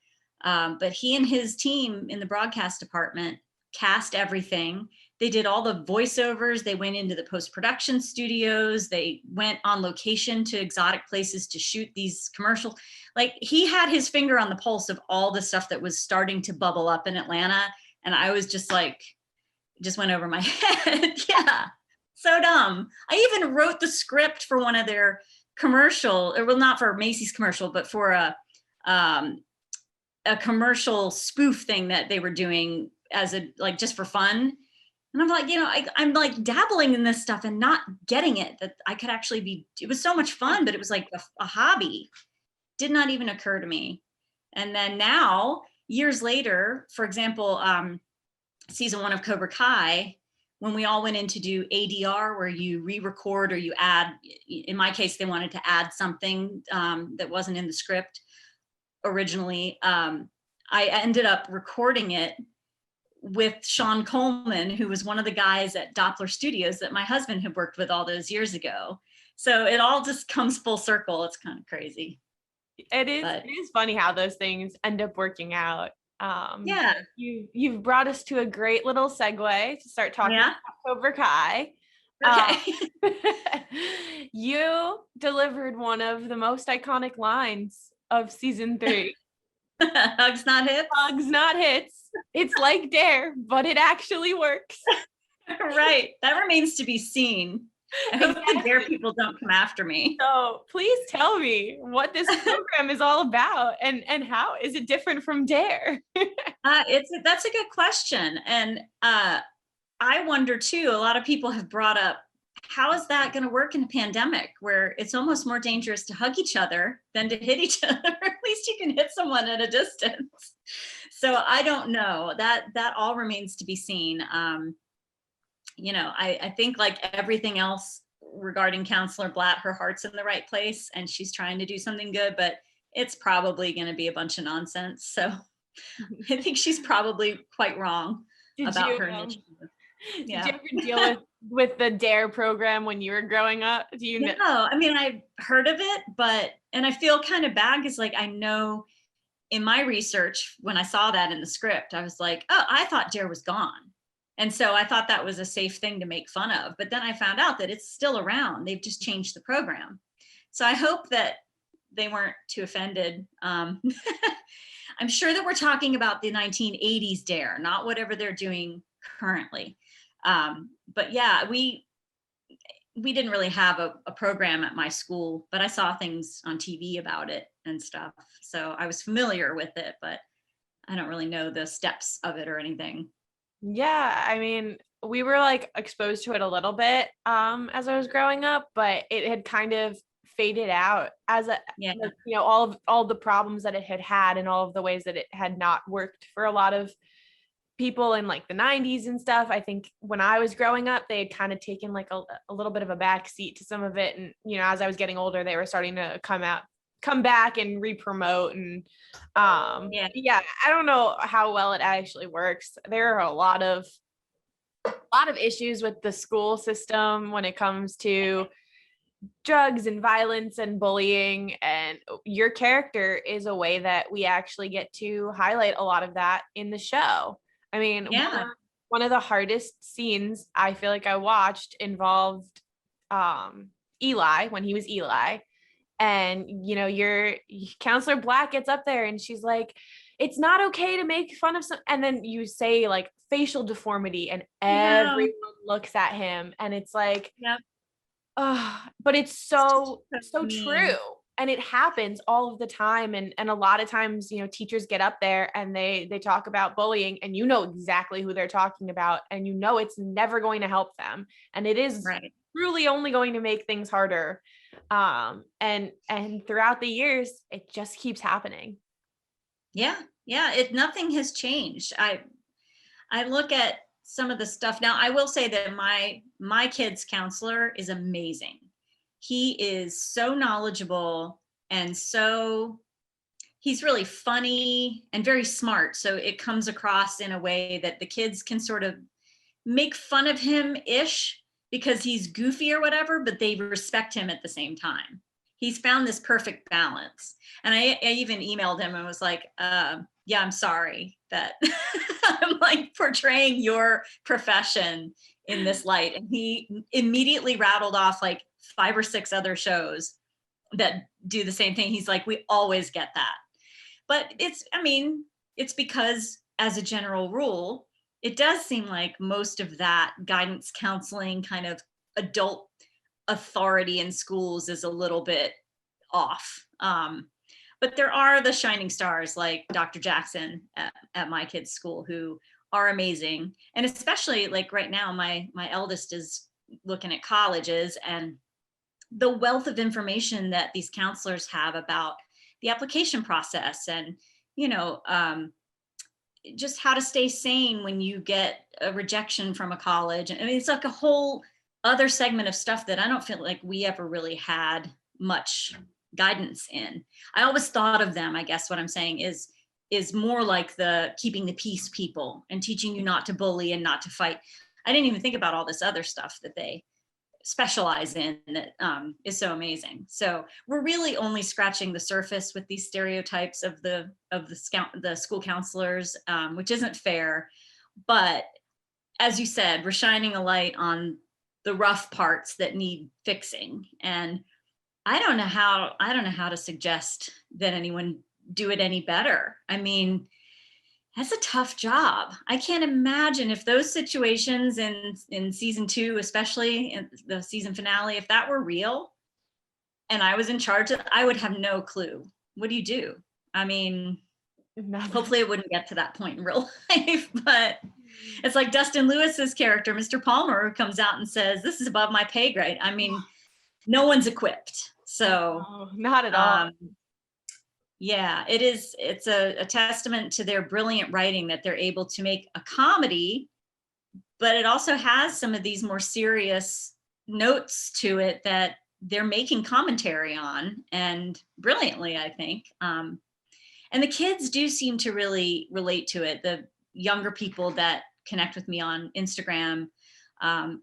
But he and his team in the broadcast department cast everything. They did all the voiceovers. They went into the post-production studios. They went on location to exotic places to shoot these commercials. Like, he had his finger on the pulse of all the stuff that was starting to bubble up in Atlanta. And I was just like, just went over my head. Yeah, so dumb. I even wrote the script for one of their commercial, or well, not for a Macy's commercial, but for a commercial spoof thing that they were doing as just for fun. And I'm like, I'm like dabbling in this stuff and not getting it, that I could actually it was so much fun, but it was like a hobby. Did not even occur to me. And then now, years later, for example, season 1 of Cobra Kai, when we all went in to do ADR, where you re-record or you add, in my case, they wanted to add something that wasn't in the script originally. I ended up recording it with Sean Coleman, who was one of the guys at Doppler Studios that my husband had worked with all those years ago. So it all just comes full circle. It's kind of crazy. It is funny how those things end up working out. Yeah. You've brought us to a great little segue to start talking about Cobra Kai. Okay. You delivered one of the most iconic lines of season 3. Hugs, not hits. Hugs, not hits. It's like Dare, but it actually works. Right. That remains to be seen. I hope the Dare people don't come after me. So please tell me what this program is all about, and how is it different from Dare? That's a good question. And I wonder too, a lot of people have brought up, how is that going to work in a pandemic where it's almost more dangerous to hug each other than to hit each other? At least you can hit someone at a distance. So I don't know. That all remains to be seen. I think like everything else regarding Counselor Blatt, her heart's in the right place and she's trying to do something good, but it's probably going to be a bunch of nonsense. So I think she's probably quite wrong about her initiative. Yeah. Did you ever deal with the Dare program when you were growing up? Do you know? No, I mean, I've heard of it, and I feel kind of bad because like I know in my research, when I saw that in the script, I was like, oh, I thought Dare was gone. And so I thought that was a safe thing to make fun of. But then I found out that it's still around. They've just changed the program. So I hope that they weren't too offended. I'm sure that we're talking about the 1980s Dare, not whatever they're doing currently. But yeah, we didn't really have a program at my school, but I saw things on TV about it and stuff. So I was familiar with it, but I don't really know the steps of it or anything. Yeah, I mean, we were like exposed to it a little bit as I was growing up, but it had kind of faded out as Yeah. like, you know, all the problems that it had and all of the ways that it had not worked for a lot of people in like the 90s and stuff. I think when I was growing up, they had kind of taken like a little bit of a back seat to some of it. And, you know, as I was getting older, they were starting to come back and re-promote. And yeah, I don't know how well it actually works. There are a lot of issues with the school system when it comes to drugs and violence and bullying, and your character is a way that we actually get to highlight a lot of that in the show. I mean, one of the hardest scenes I feel like I watched involved Eli, when he was Eli. And, you know, your Counselor Blatt gets up there and she's like, it's not okay to make fun of some, and then you say like facial deformity and everyone looks at him and it's like, but it's so true. And it happens all of the time. And a lot of times, you know, teachers get up there and they talk about bullying and you know exactly who they're talking about and you know it's never going to help them. And it is truly only going to make things harder. And throughout the years, it just keeps happening. Yeah. Nothing has changed. I look at some of the stuff now. I will say that my kid's counselor is amazing. He is so knowledgeable and he's really funny and very smart. So it comes across in a way that the kids can sort of make fun of him-ish because he's goofy or whatever, but they respect him at the same time. He's found this perfect balance. And I even emailed him and was like, yeah, I'm sorry that I'm like portraying your profession in this light. And he immediately rattled off like 5 or 6 other shows that do the same thing. He's like, we always get that. But it's because as a general rule, it does seem like most of that guidance counseling kind of adult authority in schools is a little bit off. But there are the shining stars like Dr. Jackson at my kid's school who are amazing. And especially like right now, my eldest is looking at colleges and the wealth of information that these counselors have about the application process and, you know, just how to stay sane when you get a rejection from a college. I mean, it's like a whole other segment of stuff that I don't feel like we ever really had much guidance in. I always thought of them, I guess what I'm saying is more like the keeping the peace people and teaching you not to bully and not to fight. I didn't even think about all this other stuff that they specialize in that is so amazing. So we're really only scratching the surface with these stereotypes of the school counselors, which isn't fair. But as you said, we're shining a light on the rough parts that need fixing. And I don't know how to suggest that anyone do it any better. I mean, that's a tough job. I can't imagine if those situations in season 2, especially in the season finale, if that were real and I was in charge of, I would have no clue. What do you do? I mean, hopefully it wouldn't get to that point in real life, but it's like Dustin Lewis's character, Mr. Palmer, who comes out and says, this is above my pay grade. I mean, no one's equipped. So not at all. Yeah, it is. It's a testament to their brilliant writing that they're able to make a comedy, but it also has some of these more serious notes to it that they're making commentary on, and brilliantly, I think. And the kids do seem to really relate to it. The younger people that connect with me on Instagram,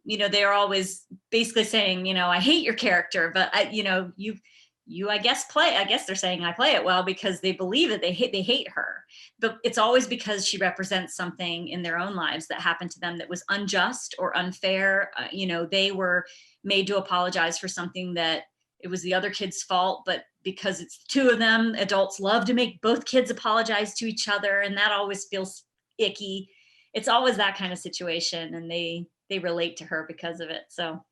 you know, they're always basically saying, you know, I hate your character, but I guess they're saying I play it well because they believe that they hate her, but it's always because she represents something in their own lives that happened to them that was unjust or unfair. You know, they were made to apologize for something that it was the other kid's fault, but because it's two of them, adults love to make both kids apologize to each other, and that always feels icky. It's always that kind of situation, and they relate to her because of it. So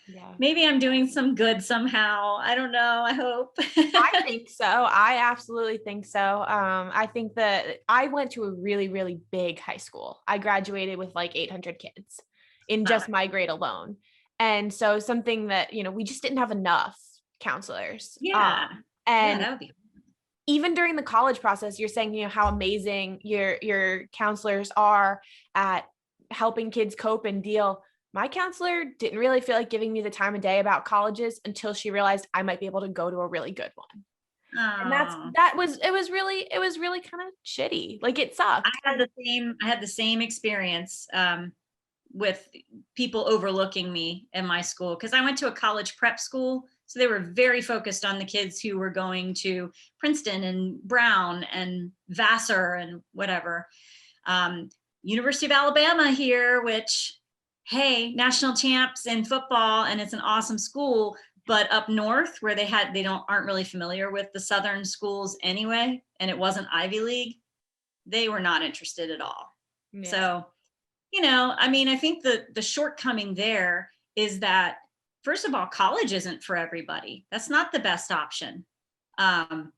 Yeah. maybe I'm doing some good somehow. I don't know. I hope. I think so. I absolutely think so. I think that I went to a really, really big high school. I graduated with like 800 kids in just my grade alone. And so something that, we just didn't have enough counselors. Yeah. And that would be. even during the college process, you're saying, how amazing your counselors are at helping kids cope and deal. My counselor didn't really feel like giving me the time of day about colleges until she realized I might be able to go to a really good one. And it was really kind of shitty. Like, it sucked. I had the same experience with people overlooking me in my school, because I went to a college prep school. So they were very focused on the kids who were going to Princeton and Brown and Vassar and whatever. University of Alabama here, which, hey, national champs in football, and it's an awesome school. But up north, where they aren't really familiar with the Southern schools anyway, and it wasn't Ivy League, they were not interested at all. Yeah. So, I think the shortcoming there is that, first of all, college isn't for everybody. That's not the best option. My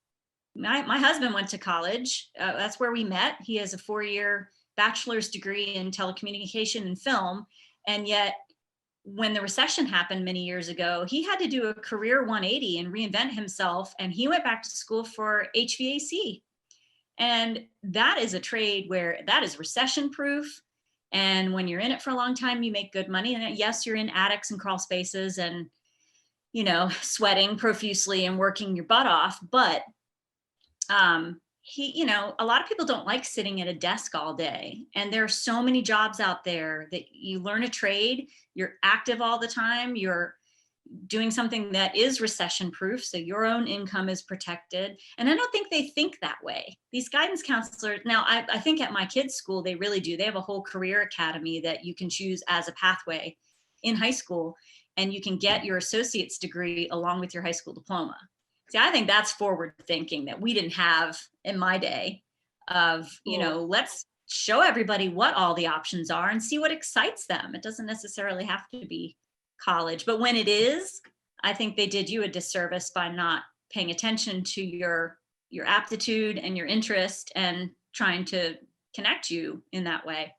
husband went to college. That's where we met. He has a 4-year bachelor's degree in telecommunication and film. And yet, when the recession happened many years ago, he had to do a career 180 and reinvent himself. And he went back to school for HVAC. And that is a trade where that is recession proof. And when you're in it for a long time, you make good money. And yes, you're in attics and crawl spaces and, sweating profusely and working your butt off. But a lot of people don't like sitting at a desk all day. And there are so many jobs out there that you learn a trade, you're active all the time, you're doing something that is recession proof, so your own income is protected. And I don't think they think that way. These guidance counselors, now I think at my kids' school, they really do. They have a whole career academy that you can choose as a pathway in high school, and you can get your associate's degree along with your high school diploma. See, I think that's forward thinking that we didn't have in my day of, let's show everybody what all the options are and see what excites them. It doesn't necessarily have to be college, but when it is, I think they did you a disservice by not paying attention to your aptitude and your interest and trying to connect you in that way.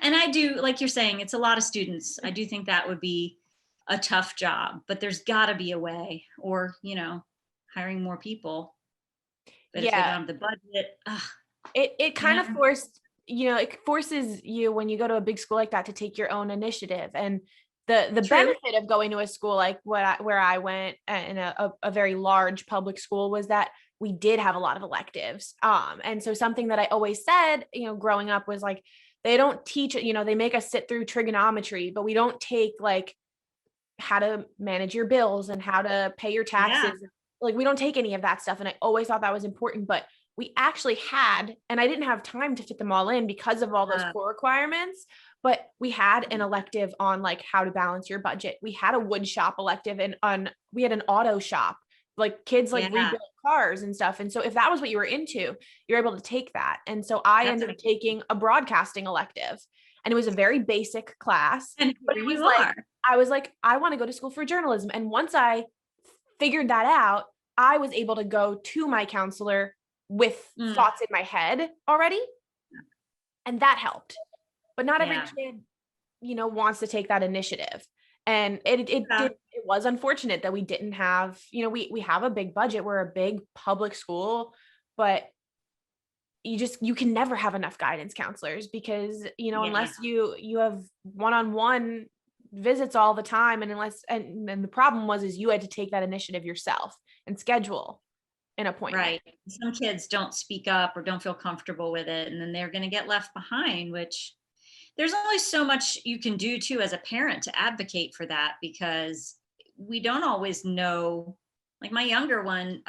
And I do, like you're saying, it's a lot of students. I do think that would be a tough job, but there's got to be a way, or hiring more people. But if they don't have the budget, it kind of it forces you, when you go to a big school like that, to take your own initiative. And the benefit of going to a school like where I went, in a very large public school, was that we did have a lot of electives. And so something that I always said, growing up, was like, they don't teach, they make us sit through trigonometry, but we don't take like how to manage your bills and how to pay your taxes. Yeah. Like, we don't take any of that stuff. And I always thought that was important, but we actually had, and I didn't have time to fit them all in because of all those core requirements, but we had an elective on like how to balance your budget. We had a wood shop elective, and we had an auto shop, like kids like rebuild cars and stuff. And so if that was what you were into, you're able to take that. And so I ended up taking a broadcasting elective, and it was a very basic class. And but it was I was like, I want to go to school for journalism. And once I figured that out, I was able to go to my counselor with thoughts in my head already. And that helped. But not every kid, wants to take that initiative. And it was unfortunate that we didn't have, we have a big budget. We're a big public school, but you can never have enough guidance counselors because, unless you have one-on-one visits all the time, and the problem is you had to take that initiative yourself and schedule an appointment. Right. Some kids don't speak up or don't feel comfortable with it, and then they're going to get left behind, which there's only so much you can do too as a parent to advocate for that, because we don't always know. Like my younger one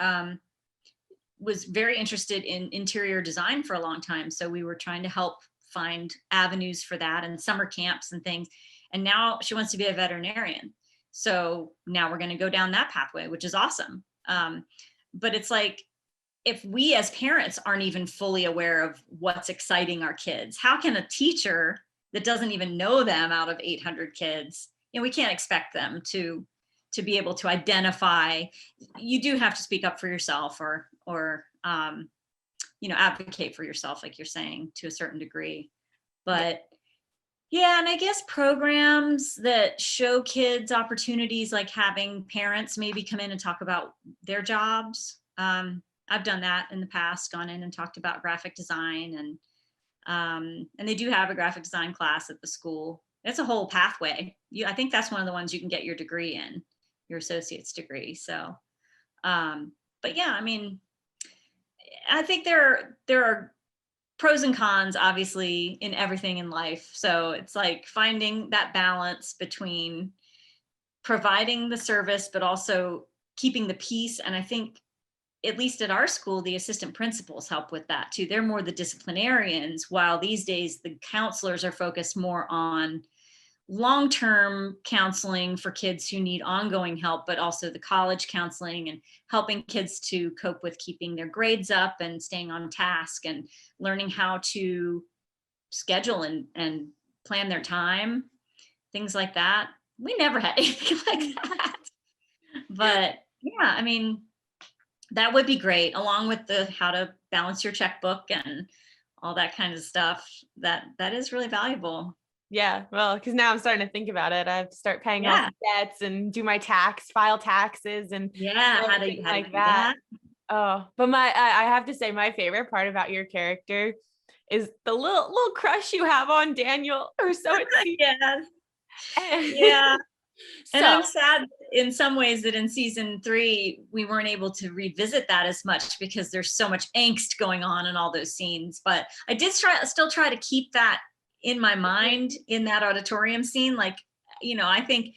was very interested in interior design for a long time. So we were trying to help find avenues for that and summer camps and things. And now she wants to be a veterinarian. So now we're going to go down that pathway, which is awesome. But it's like, if we as parents aren't even fully aware of what's exciting our kids, how can a teacher that doesn't even know them out of 800 kids, we can't expect them to be able to identify. You do have to speak up for yourself or advocate for yourself, like you're saying, to a certain degree. But yeah, and I guess programs that show kids opportunities, like having parents maybe come in and talk about their jobs. I've done that in the past, gone in and talked about graphic design, and they do have a graphic design class at the school. It's a whole pathway. I think that's one of the ones you can get your degree in, your associate's degree. So, but yeah, I mean, I think there are pros and cons, obviously, in everything in life. So it's like finding that balance between providing the service, but also keeping the peace. And I think, at least at our school, the assistant principals help with that too. They're more the disciplinarians, while these days the counselors are focused more on long-term counseling for kids who need ongoing help, but also the college counseling and helping kids to cope with keeping their grades up and staying on task and learning how to schedule and plan their time, things like that. We never had anything like that. But yeah, I mean, that would be great, along with the how to balance your checkbook and all that kind of stuff. That is really valuable. Yeah, well, because now I'm starting to think about it. I have to start paying off debts and do my file taxes and how to like do that. Oh, but I have to say, my favorite part about your character is the little crush you have on Daniel, or so it seems. Yeah. So, and I'm sad in some ways that in season 3 we weren't able to revisit that as much because there's so much angst going on in all those scenes. But I did still try to keep that in my mind in that auditorium scene. Like, I think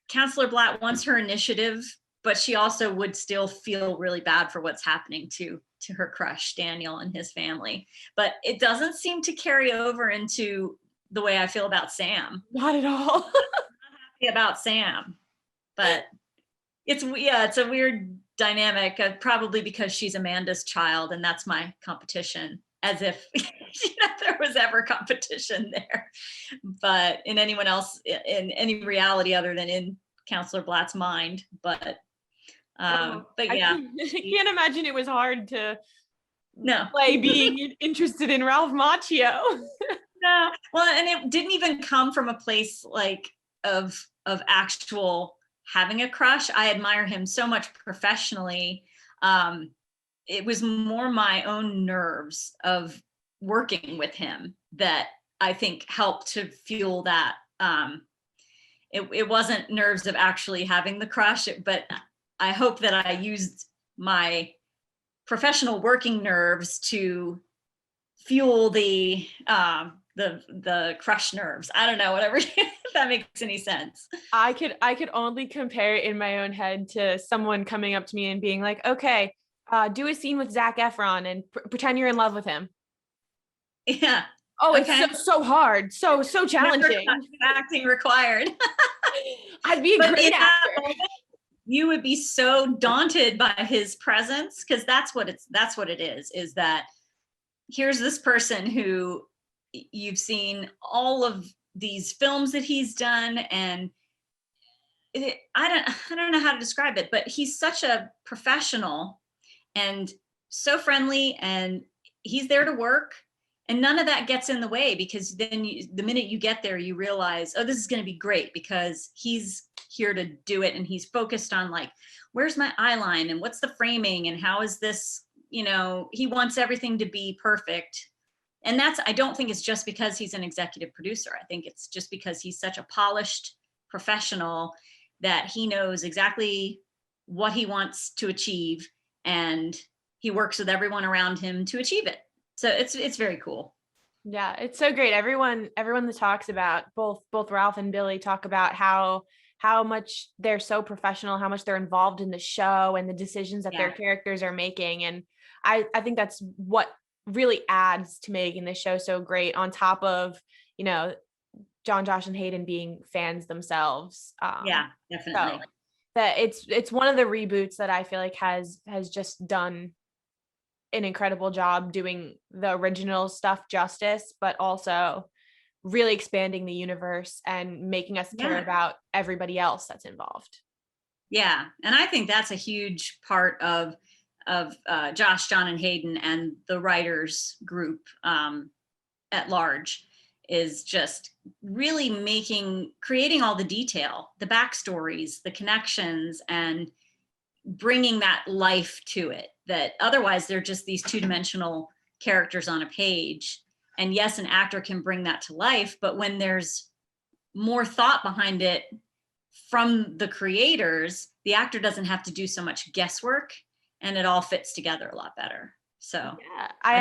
Counselor Blatt wants her initiative, but she also would still feel really bad for what's happening to her crush, Daniel, and his family. But it doesn't seem to carry over into the way I feel about Sam. Not at all. I'm not happy about Sam, but it's a weird dynamic, probably because she's Amanda's child and that's my competition, as if there was ever competition there. But in anyone else, in any reality other than in Counselor Blatt's mind. But yeah, I can't imagine it was hard to no play being interested in Ralph Macchio. No, well, and it didn't even come from a place like of actual having a crush. I admire him so much professionally. It was more my own nerves of working with him that I think helped to fuel that. It wasn't nerves of actually having the crush, but I hope that I used my professional working nerves to fuel the crush nerves. I don't know, whatever, if that makes any sense. I could only compare it in my own head to someone coming up to me and being like, okay, do a scene with Zac Efron and pretend you're in love with him. Yeah. Oh, okay. It's so hard. So challenging. Acting required. I'd be a great actor. Moment, you would be so daunted by his presence, because that's what it is that here's this person who you've seen all of these films that he's done, and I don't know how to describe it, but he's such a professional and so friendly, and he's there to work, and none of that gets in the way, because then the minute you get there, you realize, oh, this is going to be great because he's here to do it, and he's focused on like, where's my eye line and what's the framing and how is this, he wants everything to be perfect. And I don't think it's just because he's an executive producer. I think it's just because he's such a polished professional that he knows exactly what he wants to achieve, and he works with everyone around him to achieve it. So it's very cool. Yeah, it's so great. Everyone that talks about both Ralph and Billy talk about how much they're so professional, how much they're involved in the show and the decisions that their characters are making. And I think that's what really adds to making the show so great, on top of, John, Josh, and Hayden being fans themselves. Yeah, definitely. So that it's one of the reboots that I feel like has just done an incredible job doing the original stuff justice, but also really expanding the universe and making us care about everybody else that's involved. Yeah, and I think that's a huge part of Josh, John, and Hayden and the writers group at large, is just really creating all the detail, the backstories, the connections, and bringing that life to it, that otherwise they're just these two-dimensional characters on a page. And yes, an actor can bring that to life, but when there's more thought behind it from the creators, the actor doesn't have to do so much guesswork, and it all fits together a lot better. So yeah, I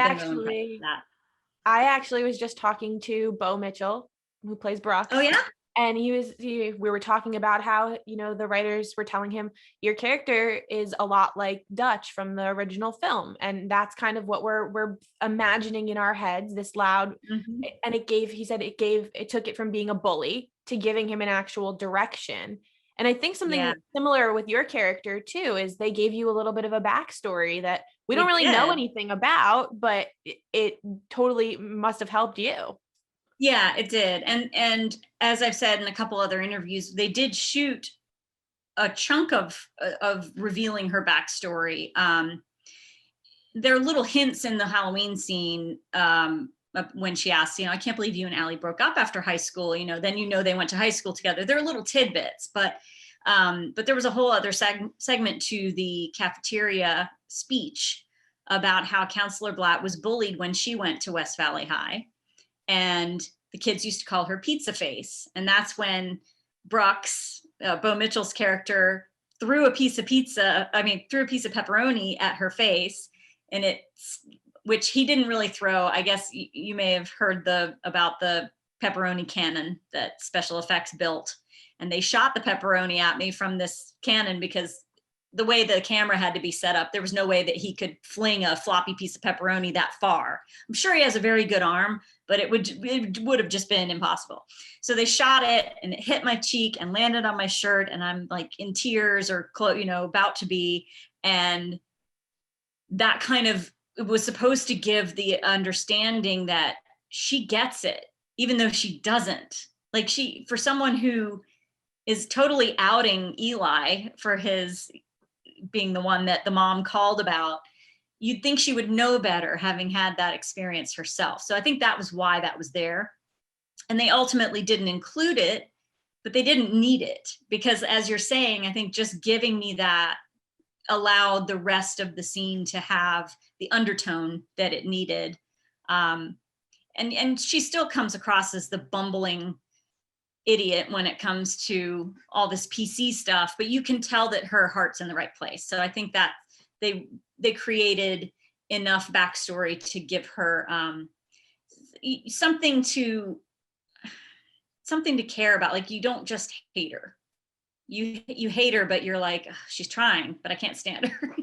I actually was just talking to Bo Mitchell, who plays Brooks. Oh yeah. And we were talking about how, the writers were telling him, your character is a lot like Dutch from the original film. And that's kind of what we're imagining in our heads, this loud, and it took it from being a bully to giving him an actual direction. And I think something similar with your character too, is they gave you a little bit of a backstory that we don't really know anything about, but it totally must have helped you. Yeah, it did. And as I've said in a couple other interviews, they did shoot a chunk of revealing her backstory. There are little hints in the Halloween scene when she asks, I can't believe you and Allie broke up after high school. Then they went to high school together. There are little tidbits, but there was a whole other segment to the cafeteria speech about how Counselor Blatt was bullied when she went to West Valley High. And the kids used to call her Pizza Face. And that's when Brooks, Bo Mitchell's character, threw a piece of pepperoni at her face. And which he didn't really throw. I guess you may have heard about the pepperoni cannon that special effects built. And they shot the pepperoni at me from this cannon because the way the camera had to be set up, there was no way that he could fling a floppy piece of pepperoni that far. I'm sure he has a very good arm, but it would have just been impossible. So they shot it and it hit my cheek and landed on my shirt, and I'm like in tears or about to be. And that it was supposed to give the understanding that she gets it, even though she doesn't. Like for someone who is totally outing Eli for his being the one that the mom called about, you'd think she would know better, having had that experience herself. So I think that was why that was there. And they ultimately didn't include it, but they didn't need it, because as you're saying, I think just giving me that allowed the rest of the scene to have the undertone that it needed. And she still comes across as the bumbling idiot when it comes to all this PC stuff, but you can tell that her heart's in the right place. So I think that they created enough backstory to give her something to care about. Like, you don't just hate her. You hate her, but you're like, she's trying, but I can't stand her.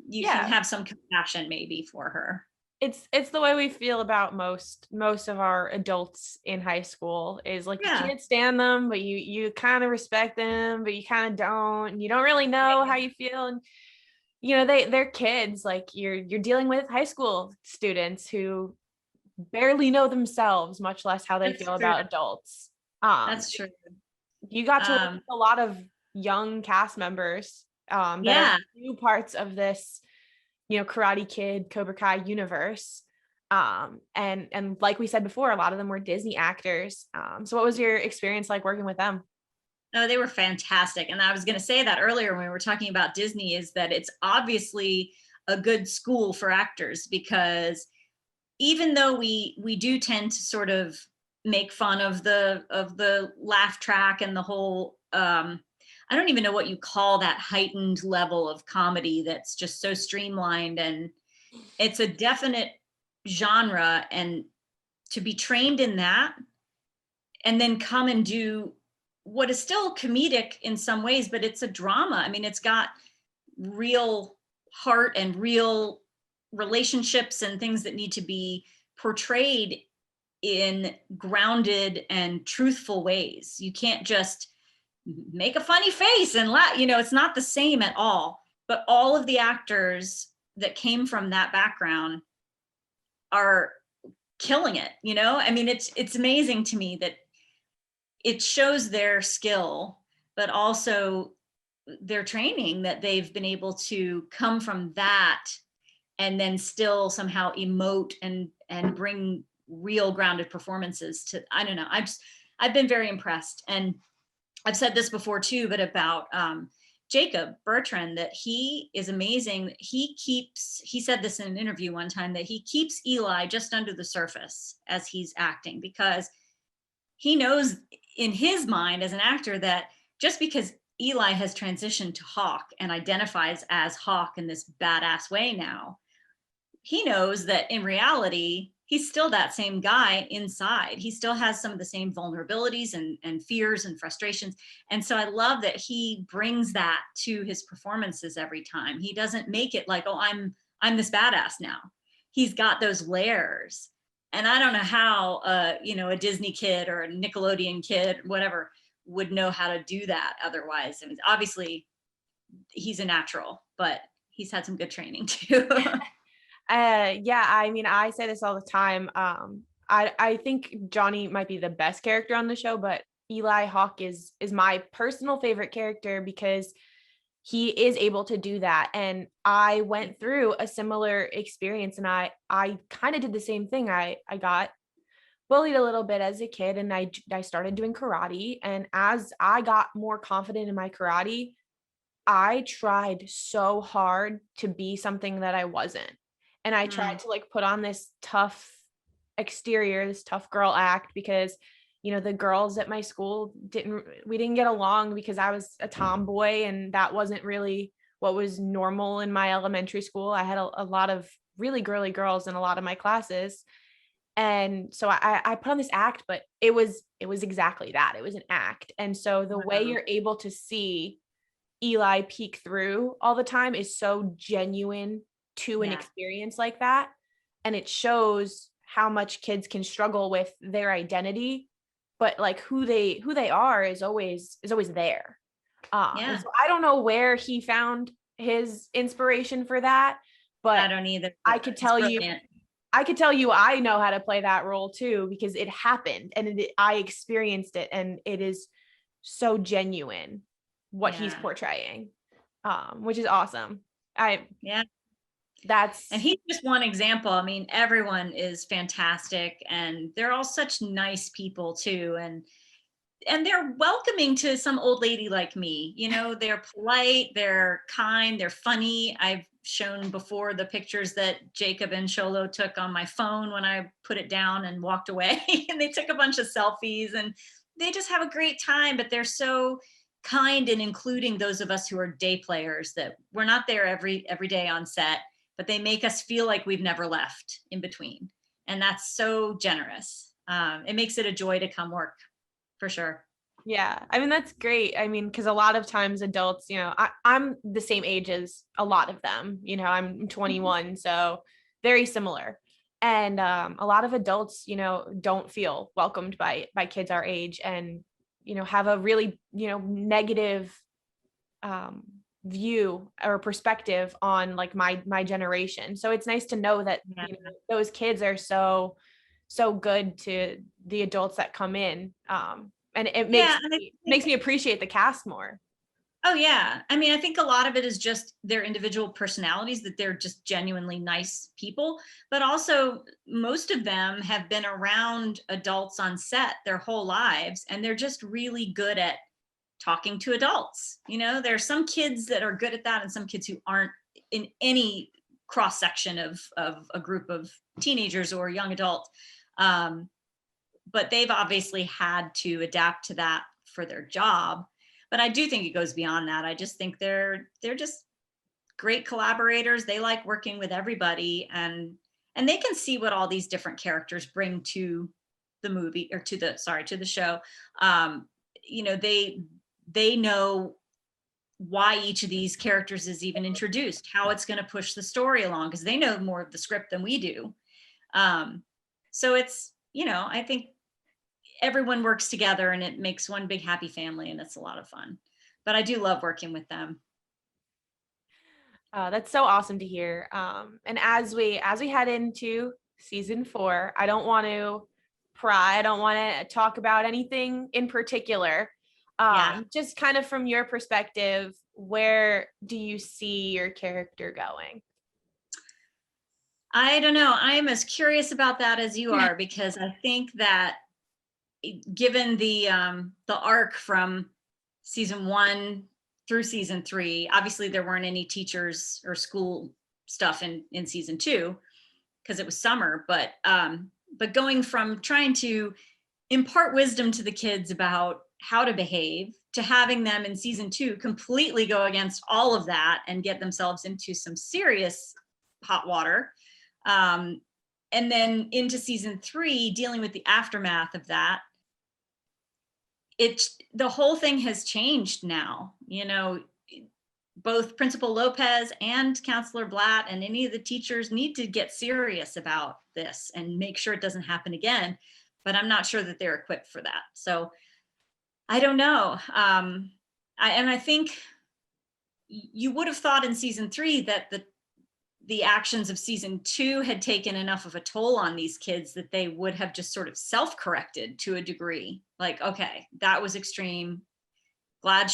You can have some compassion maybe for her. It's the way we feel about most of our adults in high school, is like, you can't stand them, but you kind of respect them, but you kind of don't, and you don't really know how you feel. And they're kids. Like, you're dealing with high school students who barely know themselves, much less how they feel about adults. That's true. You got to work with a lot of young cast members that are new parts of this Karate Kid, Cobra Kai universe. And like we said before, a lot of them were Disney actors. So what was your experience like working with them? Oh, they were fantastic. And I was going to say that earlier when we were talking about Disney, is that it's obviously a good school for actors, because even though we do tend to sort of make fun of the laugh track and the whole, I don't even know what you call that heightened level of comedy that's just so streamlined, and it's a definite genre. And to be trained in that and then come and do what is still comedic in some ways, but it's a drama. I mean, it's got real heart and real relationships and things that need to be portrayed in grounded and truthful ways. You can't just make a funny face and laugh, it's not the same at all. But all of the actors that came from that background are killing it. I mean, it's amazing to me that it shows their skill, but also their training, that they've been able to come from that and then still somehow emote and bring real grounded performances to, I don't know. I've been very impressed. And I've said this before too, but about Jacob Bertrand, that he is amazing. He said this in an interview one time, that he keeps Eli just under the surface as he's acting, because he knows in his mind as an actor that just because Eli has transitioned to Hawk and identifies as Hawk in this badass way now, he knows that in reality, he's still that same guy inside. He still has some of the same vulnerabilities and fears and frustrations. And so I love that he brings that to his performances every time. He doesn't make it like, oh, I'm this badass now. He's got those layers. And I don't know how, a Disney kid or a Nickelodeon kid, whatever, would know how to do that otherwise. I mean, obviously he's a natural, but he's had some good training too. Yeah, I mean, I say this all the time. I think Johnny might be the best character on the show, but Eli Hawk is my personal favorite character because he is able to do that. And I went through a similar experience, and I kind of did the same thing. I got bullied a little bit as a kid, and I started doing karate. And as I got more confident in my karate, I tried so hard to be something that I wasn't. And I tried to like put on this tough exterior, this tough girl act, because, the girls at my school we didn't get along because I was a tomboy, and that wasn't really what was normal in my elementary school. I had a lot of really girly girls in a lot of my classes. And so I put on this act, but it was exactly that. It was an act. And so the way you're able to see Eli peek through all the time is so genuine to an experience like that. And it shows how much kids can struggle with their identity, but like who they are is always there. And so I don't know where he found his inspiration for that, but I don't either. I could tell you I know how to play that role too, because it happened and I experienced it, and it is so genuine what he's portraying, which is awesome. And he's just one example. I mean, everyone is fantastic, and they're all such nice people too. And they're welcoming to some old lady like me. They're polite, they're kind, they're funny. I've shown before the pictures that Jacob and Sholo took on my phone when I put it down and walked away. And they took a bunch of selfies, and they just have a great time, but they're so kind in including those of us who are day players, that we're not there every day on set, but they make us feel like we've never left in between. And that's so generous. It makes it a joy to come work, for sure. Yeah. I mean, that's great. I mean, because a lot of times adults, I'm the same age as a lot of them, I'm 21, so very similar. And a lot of adults, don't feel welcomed by kids our age, and, have a really, negative view or perspective on like my generation. So it's nice to know that those kids are so good to the adults that come in, and it makes me appreciate the cast more. Oh yeah, I mean, I think a lot of it is just their individual personalities, that they're just genuinely nice people, but also most of them have been around adults on set their whole lives, and they're just really good at talking to adults. There's some kids that are good at that, and some kids who aren't in any cross section of a group of teenagers or young adults. But they've obviously had to adapt to that for their job. But I do think it goes beyond that. I just think they're just great collaborators. They like working with everybody, and they can see what all these different characters bring to the movie, or to the show. They know why each of these characters is even introduced, how it's going to push the story along, because they know more of the script than we do. So I think everyone works together and it makes one big happy family, and it's a lot of fun. But I do love working with them. That's so awesome to hear. And as we head into season 4, I don't want to pry. I don't want to talk about anything in particular. Just kind of from your perspective, where do you see your character going? I don't know. I am as curious about that as you are, because I think that given the arc from season 1 through season 3, obviously there weren't any teachers or school stuff in season 2 because it was summer, but going from trying to impart wisdom to the kids about how to behave to having them in season 2 completely go against all of that and get themselves into some serious hot water. And then into season 3, dealing with the aftermath of that. The whole thing has changed now. Both Principal Lopez and Counselor Blatt and any of the teachers need to get serious about this and make sure it doesn't happen again. But I'm not sure that they're equipped for that. So I don't know. I think you would have thought in season 3 that the actions of season 2 had taken enough of a toll on these kids that they would have just sort of self-corrected to a degree. Like, okay, that was extreme. Glad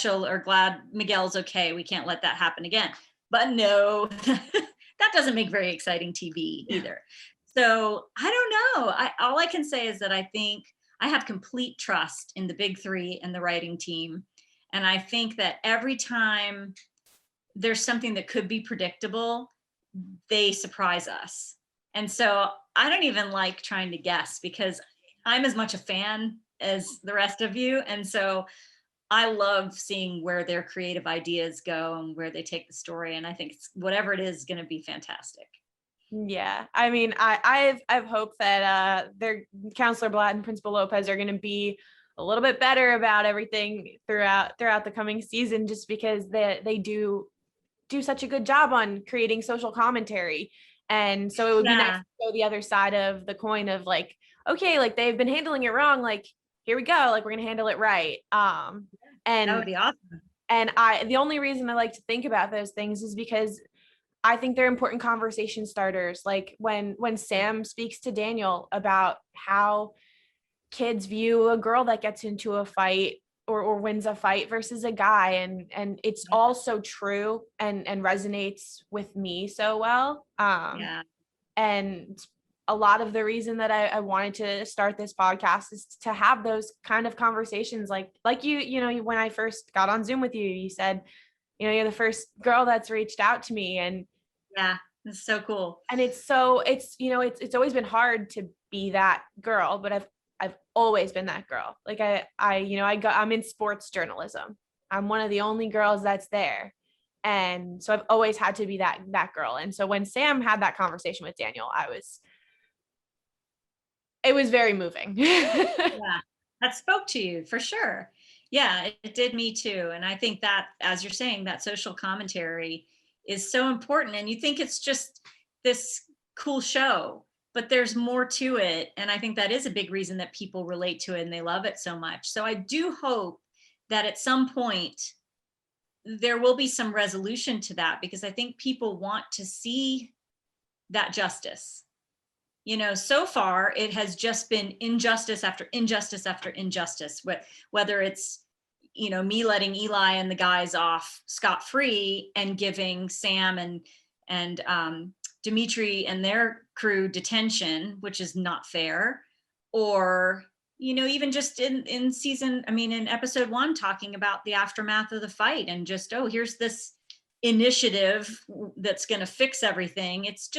Miguel's okay. We can't let that happen again. But no, that doesn't make very exciting TV either. So I don't know. All I can say is that I think I have complete trust in the big 3 and the writing team. And I think that every time there's something that could be predictable, they surprise us. And so I don't even like trying to guess, because I'm as much a fan as the rest of you. And so I love seeing where their creative ideas go and where they take the story. And I think whatever it is going to be fantastic. Yeah. I mean, I've hope that their Counselor Blatt and Principal Lopez are going to be a little bit better about everything throughout the coming season, just because they do such a good job on creating social commentary. And so it would be nice to go the other side of the coin of like, okay, like they've been handling it wrong. Like, here we go. Like, we're going to handle it right. And that would be awesome. And the only reason I like to think about those things is because I think they're important conversation starters. Like when Sam speaks to Daniel about how kids view a girl that gets into a fight or wins a fight versus a guy, and it's all so true and resonates with me so well. And a lot of the reason that I wanted to start this podcast is to have those kind of conversations. Like you when I first got on Zoom with you, you said, you're the first girl that's reached out to me. And yeah, it's so cool. And it's always been hard to be that girl, but I've always been that girl. Like I'm in sports journalism. I'm one of the only girls that's there. And so I've always had to be that girl. And so when Sam had that conversation with Daniel, it was very moving. Yeah, that spoke to you for sure. Yeah, it did me too. And I think that, as you're saying, that social commentary is so important. And you think it's just this cool show, but there's more to it. And I think that is a big reason that people relate to it and they love it so much. So I do hope that at some point there will be some resolution to that, because I think people want to see that justice. So far it has just been injustice after injustice after injustice, whether it's, me letting Eli and the guys off scot-free and giving Sam and Dimitri and their crew detention, which is not fair, or, even just in episode 1, talking about the aftermath of the fight and just, here's this initiative that's going to fix everything. It's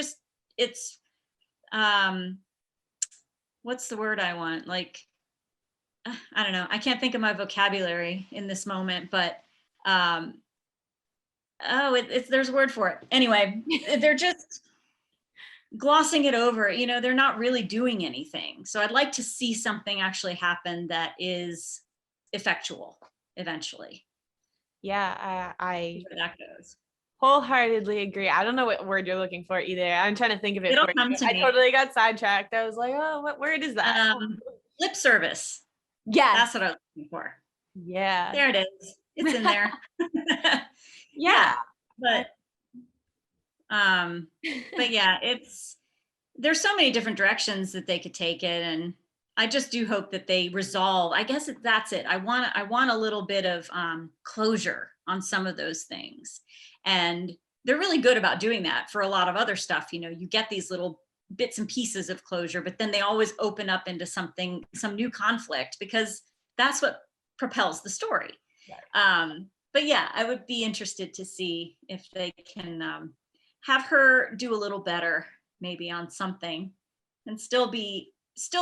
what's the word I want? Like, I don't know. I can't think of my vocabulary in this moment, but there's a word for it. Anyway, they're just glossing it over. They're not really doing anything. So I'd like to see something actually happen that is effectual eventually. Yeah, I where that goes. Wholeheartedly agree. I don't know what word you're looking for either. I'm trying to think of it. It'll For come you. to I me. totally got sidetracked. I was like, oh, what word is that? Lip service. Yes. That's what I was looking for. Yeah. There it is. It's in there. Yeah. But yeah, there's so many different directions that they could take it, and I just do hope that they resolve. I guess that's it. I want a little bit of closure on some of those things, and they're really good about doing that for a lot of other stuff. You know, you get these little bits and pieces of closure, but then they always open up into some new conflict, because that's what propels the story. Right. But yeah, I would be interested to see if they can have her do a little better, maybe on something, and still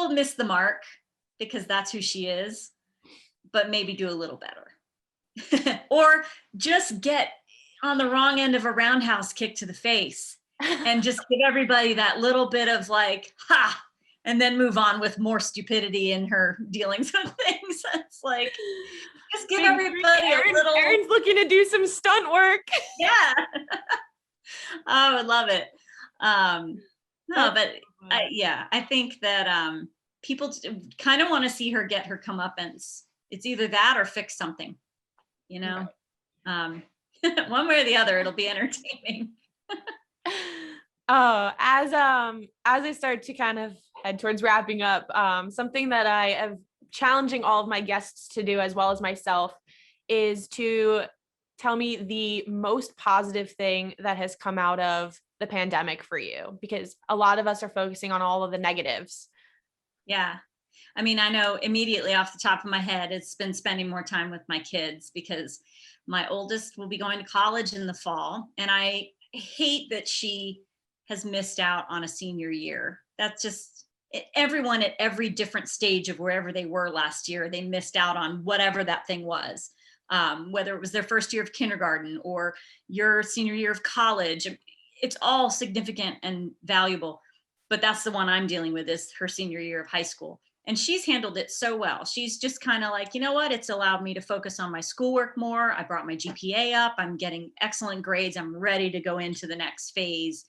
miss the mark, because that's who she is, but maybe do a little better. Or just get on the wrong end of a roundhouse kick to the face and just give everybody that little bit of like, ha, and then move on with more stupidity in her dealings with things. It's like, just give everybody a little. Erin's looking to do some stunt work. Yeah. I would love it. No, but I think that people kind of want to see her get her comeuppance. It's either that or fix something, you know. Right. One way or the other, it'll be entertaining. Oh, as I start to kind of head towards wrapping up, something that I am challenging all of my guests to do, as well as myself, is to tell me the most positive thing that has come out of the pandemic for you, because a lot of us are focusing on all of the negatives. Yeah. I mean, I know immediately off the top of my head, it's been spending more time with my kids, because my oldest will be going to college in the fall, and I hate that she has missed out on a senior year. That's just everyone at every different stage of wherever they were last year, they missed out on whatever that thing was. Whether it was their first year of kindergarten or your senior year of college, it's all significant and valuable. But that's the one I'm dealing with, is her senior year of high school. And she's handled it so well. She's just kind of like, you know what? It's allowed me to focus on my schoolwork more. I brought my GPA up. I'm getting excellent grades. I'm ready to go into the next phase.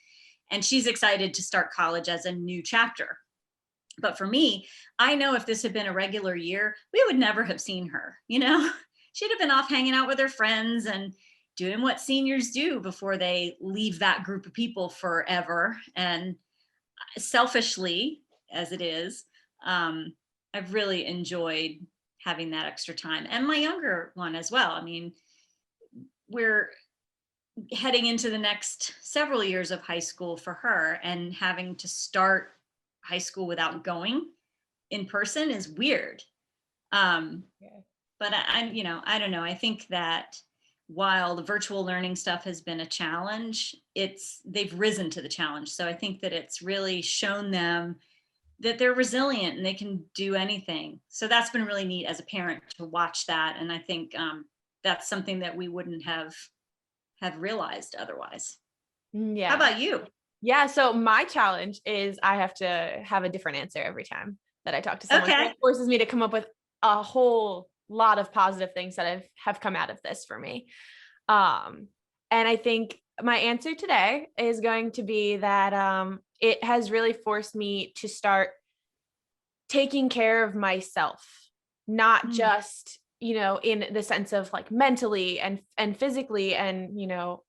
And she's excited to start college as a new chapter. But for me, I know if this had been a regular year, we would never have seen her, you know? She'd have been off hanging out with her friends and doing what seniors do before they leave that group of people forever. And selfishly, as it is, I've really enjoyed having that extra time. And my younger one as well. I mean, we're heading into the next several years of high school for her, and having to start high school without going in person is weird. But I don't know. I think that while the virtual learning stuff has been a challenge, they've risen to the challenge. So I think that it's really shown them that they're resilient and they can do anything. So that's been really neat as a parent to watch that. And I think that's something that we wouldn't have realized otherwise. Yeah. How about you? Yeah. So my challenge is I have to have a different answer every time that I talk to someone. Okay. So it forces me to come up with a whole lot of positive things that have come out of this for me. And I think my answer today is going to be that it has really forced me to start taking care of myself, not just, in the sense of like mentally and physically and,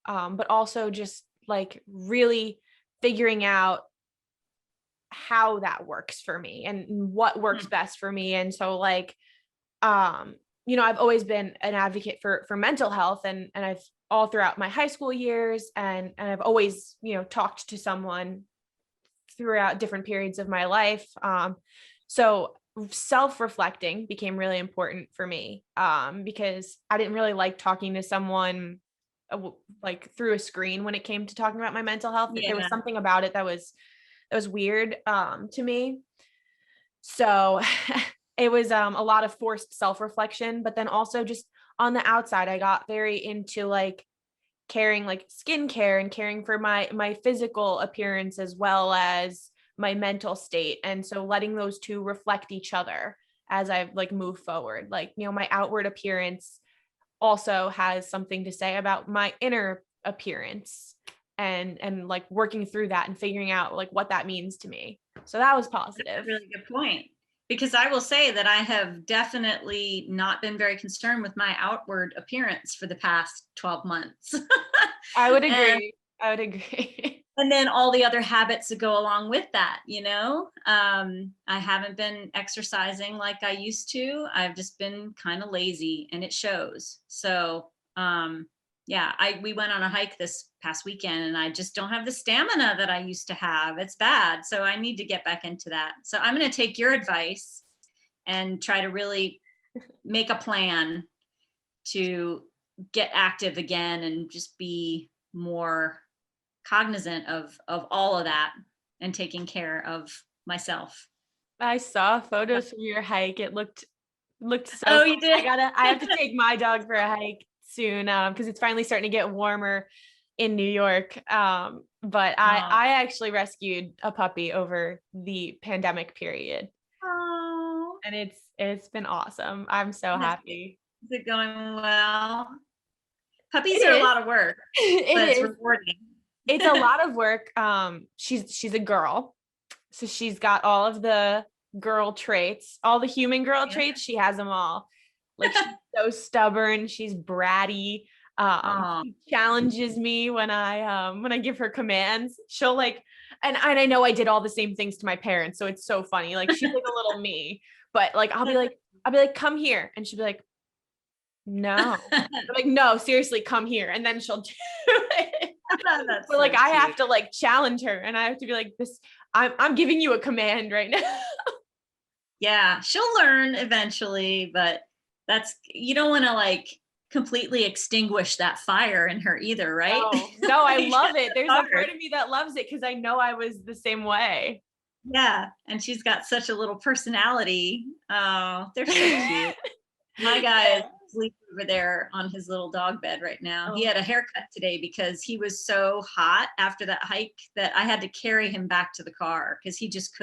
but also just like really figuring out how that works for me and what works best for me. And so like, I've always been an advocate for mental health, and I've all throughout my high school years, and I've always, talked to someone throughout different periods of my life. So self-reflecting became really important for me, because I didn't really like talking to someone like through a screen when it came to talking about my mental health. Yeah. There was something about it that was weird to me. So it was a lot of forced self-reflection, but then also just on the outside, I got very into like caring, like skincare and caring for my physical appearance as well as my mental state. And so letting those two reflect each other as I like move forward, like, my outward appearance also has something to say about my inner appearance and like working through that and figuring out like what that means to me. So that was positive. That's a really good point. Because I will say that I have definitely not been very concerned with my outward appearance for the past 12 months. I would agree. I would agree. And then all the other habits that go along with that, I haven't been exercising like I used to. I've just been kind of lazy, and it shows. So, we went on a hike this past weekend, and I just don't have the stamina that I used to have. It's bad. So I need to get back into that. So I'm going to take your advice and try to really make a plan to get active again and just be more cognizant of all of that and taking care of myself. I saw photos from your hike. It looked so Oh, you did? I have to take my dog for a hike soon because it's finally starting to get warmer in New York. But I actually rescued a puppy over the pandemic period. Oh. And it's been awesome. I'm so happy. Is it going well? Puppies are a lot of work, but it's rewarding. It's a lot of work. She's a girl. So she's got all of the girl traits, all the human girl traits. She has them all. Like she's so stubborn. She's bratty. She challenges me when I give her commands. She'll like, and I know I did all the same things to my parents. So it's so funny. Like she's like a little me, but like, I'll be like, come here. And she'll be like, no. I'm like, no, seriously, come here. And then she'll do it. But like, I have to like challenge her, and I have to be like, this, I'm giving you a command right now. Yeah, she'll learn eventually, but you don't want to like completely extinguish that fire in her either, right? No, I love it. There's a part of me that loves it because I know I was the same way. Yeah, and she's got such a little personality. Oh, they're so cute. My guy is asleep over there on his little dog bed right now. He had a haircut today because he was so hot after that hike that I had to carry him back to the car because he just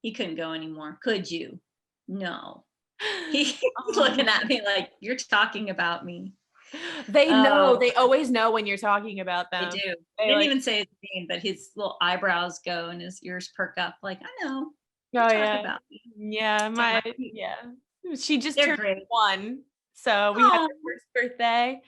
he couldn't go anymore. Could you? No. He's looking at me like, you're talking about me. They know. They always know when you're talking about them. They do. They didn't even say his name, but his little eyebrows go and his ears perk up like, I know. About me. Yeah, she just turned 1, so we had her first birthday.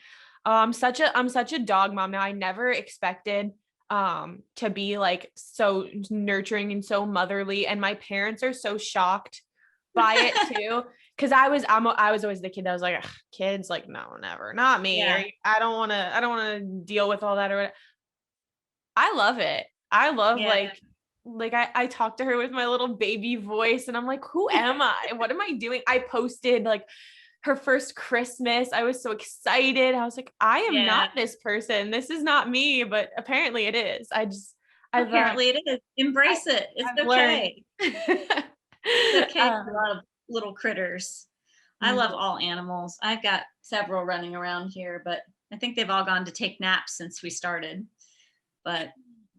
I'm such a dog mom now. I never expected to be like so nurturing and so motherly, and my parents are so shocked by it too. Because I was always the kid that was like, kids, like, no, never, not me. Yeah. I don't want to deal with all that or whatever. I love it. I love like I talk to her with my little baby voice, and I'm like, who am I? What am I doing? I posted like her first Christmas. I was so excited. I was like, I am not this person. This is not me, but apparently it is. Apparently it is. Embrace it. It's okay. It's okay. I love little critters. I love all animals. I've got several running around here, but I think they've all gone to take naps since we started. But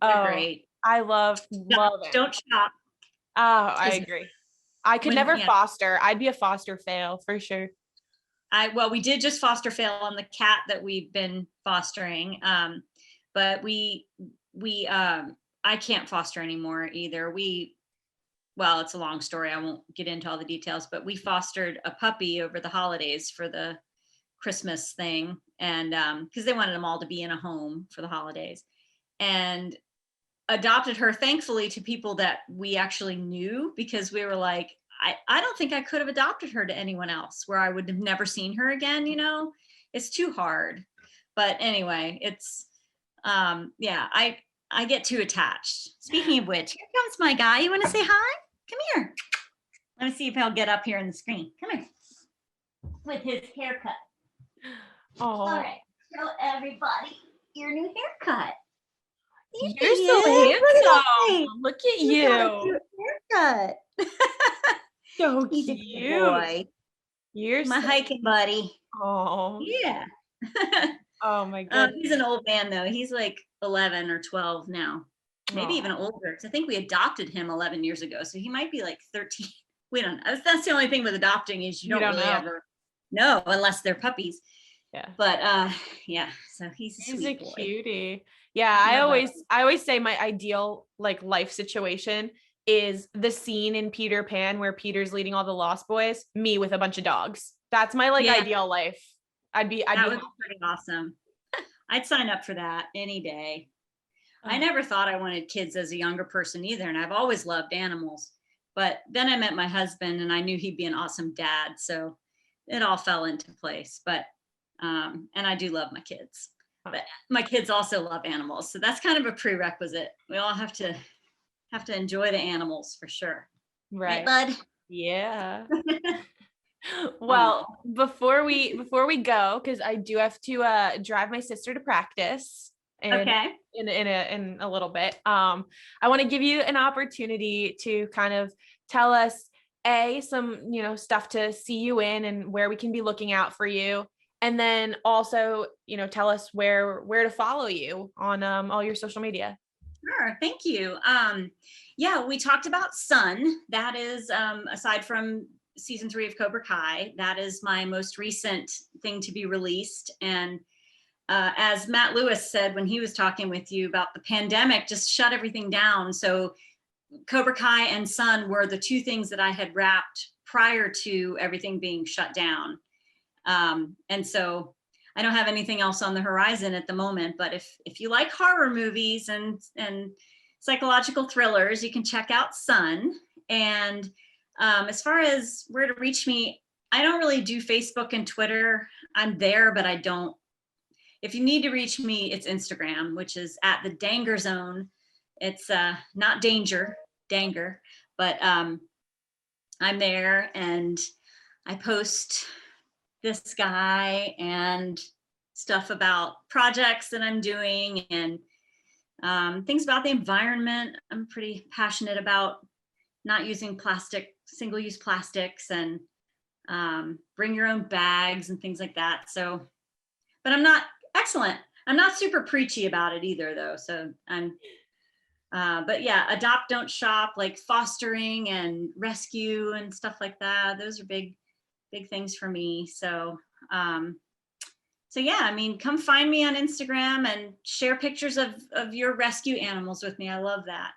they're great. I love it. Don't shop. Oh, I agree. I could never foster. I'd be a foster fail for sure. We did just foster fail on the cat that we've been fostering. But I can't foster anymore either. It's a long story. I won't get into all the details, but we fostered a puppy over the holidays for the Christmas thing. And because they wanted them all to be in a home for the holidays, and adopted her, thankfully, to people that we actually knew, because we were like, I don't think I could have adopted her to anyone else where I would have never seen her again. It's too hard. But anyway, it's, I get too attached. Speaking of which, here comes my guy. You want to say hi? Come here. Let me see if he'll get up here on the screen. Come here. With his haircut. Oh. All right. Show everybody your new haircut. You're so handsome. Look at you. Haircut. So He's cute. A good boy. You're my hiking buddy. Oh. Yeah. Oh my god. He's an old man though. He's like 11 or 12 now. Maybe even older. Because I think we adopted him 11 years ago. So he might be like 13. We don't know. That's the only thing with adopting is you don't really ever know unless they're puppies. Yeah. But yeah, so he's a He's a sweet boy. cutie. Yeah, I I always say my ideal like life situation is the scene in Peter Pan where Peter's leading all the Lost Boys, me with a bunch of dogs. That's my like Yeah. ideal life. I'd be That would happy. be pretty awesome. I'd sign up for that any day. I Oh. never thought I wanted kids as a younger person either, and I've always loved animals. But then I met my husband, and I knew he'd be an awesome dad, so it all fell into place. But and I do love my kids, but my kids also love animals, so that's kind of a prerequisite. We all have to enjoy the animals for sure. Right. Bud? Yeah. Well, before we go, because I do have to drive my sister to practice Okay. in a little bit. I want to give you an opportunity to kind of tell us some stuff to see you in and where we can be looking out for you. And then also, tell us where to follow you on all your social media. Sure, thank you. Yeah, we talked about Sun. That is, aside from season 3 of Cobra Kai, that is my most recent thing to be released. And as Matt Lewis said when he was talking with you about the pandemic, just shut everything down. So Cobra Kai and Sun were the two things that I had wrapped prior to everything being shut down. And so I don't have anything else on the horizon at the moment, but if you like horror movies and psychological thrillers, you can check out Sun. And as far as where to reach me, I don't really do Facebook and Twitter. I'm there, but I don't. If you need to reach me, it's Instagram, which is at the Dangar Zone. It's not Dangar, but I'm there and I post this guy and stuff about projects that I'm doing and things about the environment. I'm pretty passionate about not using single-use plastics, and bring your own bags and things like that. So, but I'm not super preachy about it either though. So but yeah, adopt, don't shop, like fostering and rescue and stuff like that. Those are big things for me. So, so yeah, I mean, come find me on Instagram and share pictures of your rescue animals with me. I love that.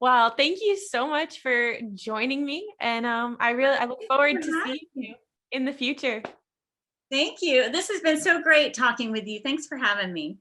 Well, thank you so much for joining me. And I look forward to seeing you in the future. Thank you. This has been so great talking with you. Thanks for having me.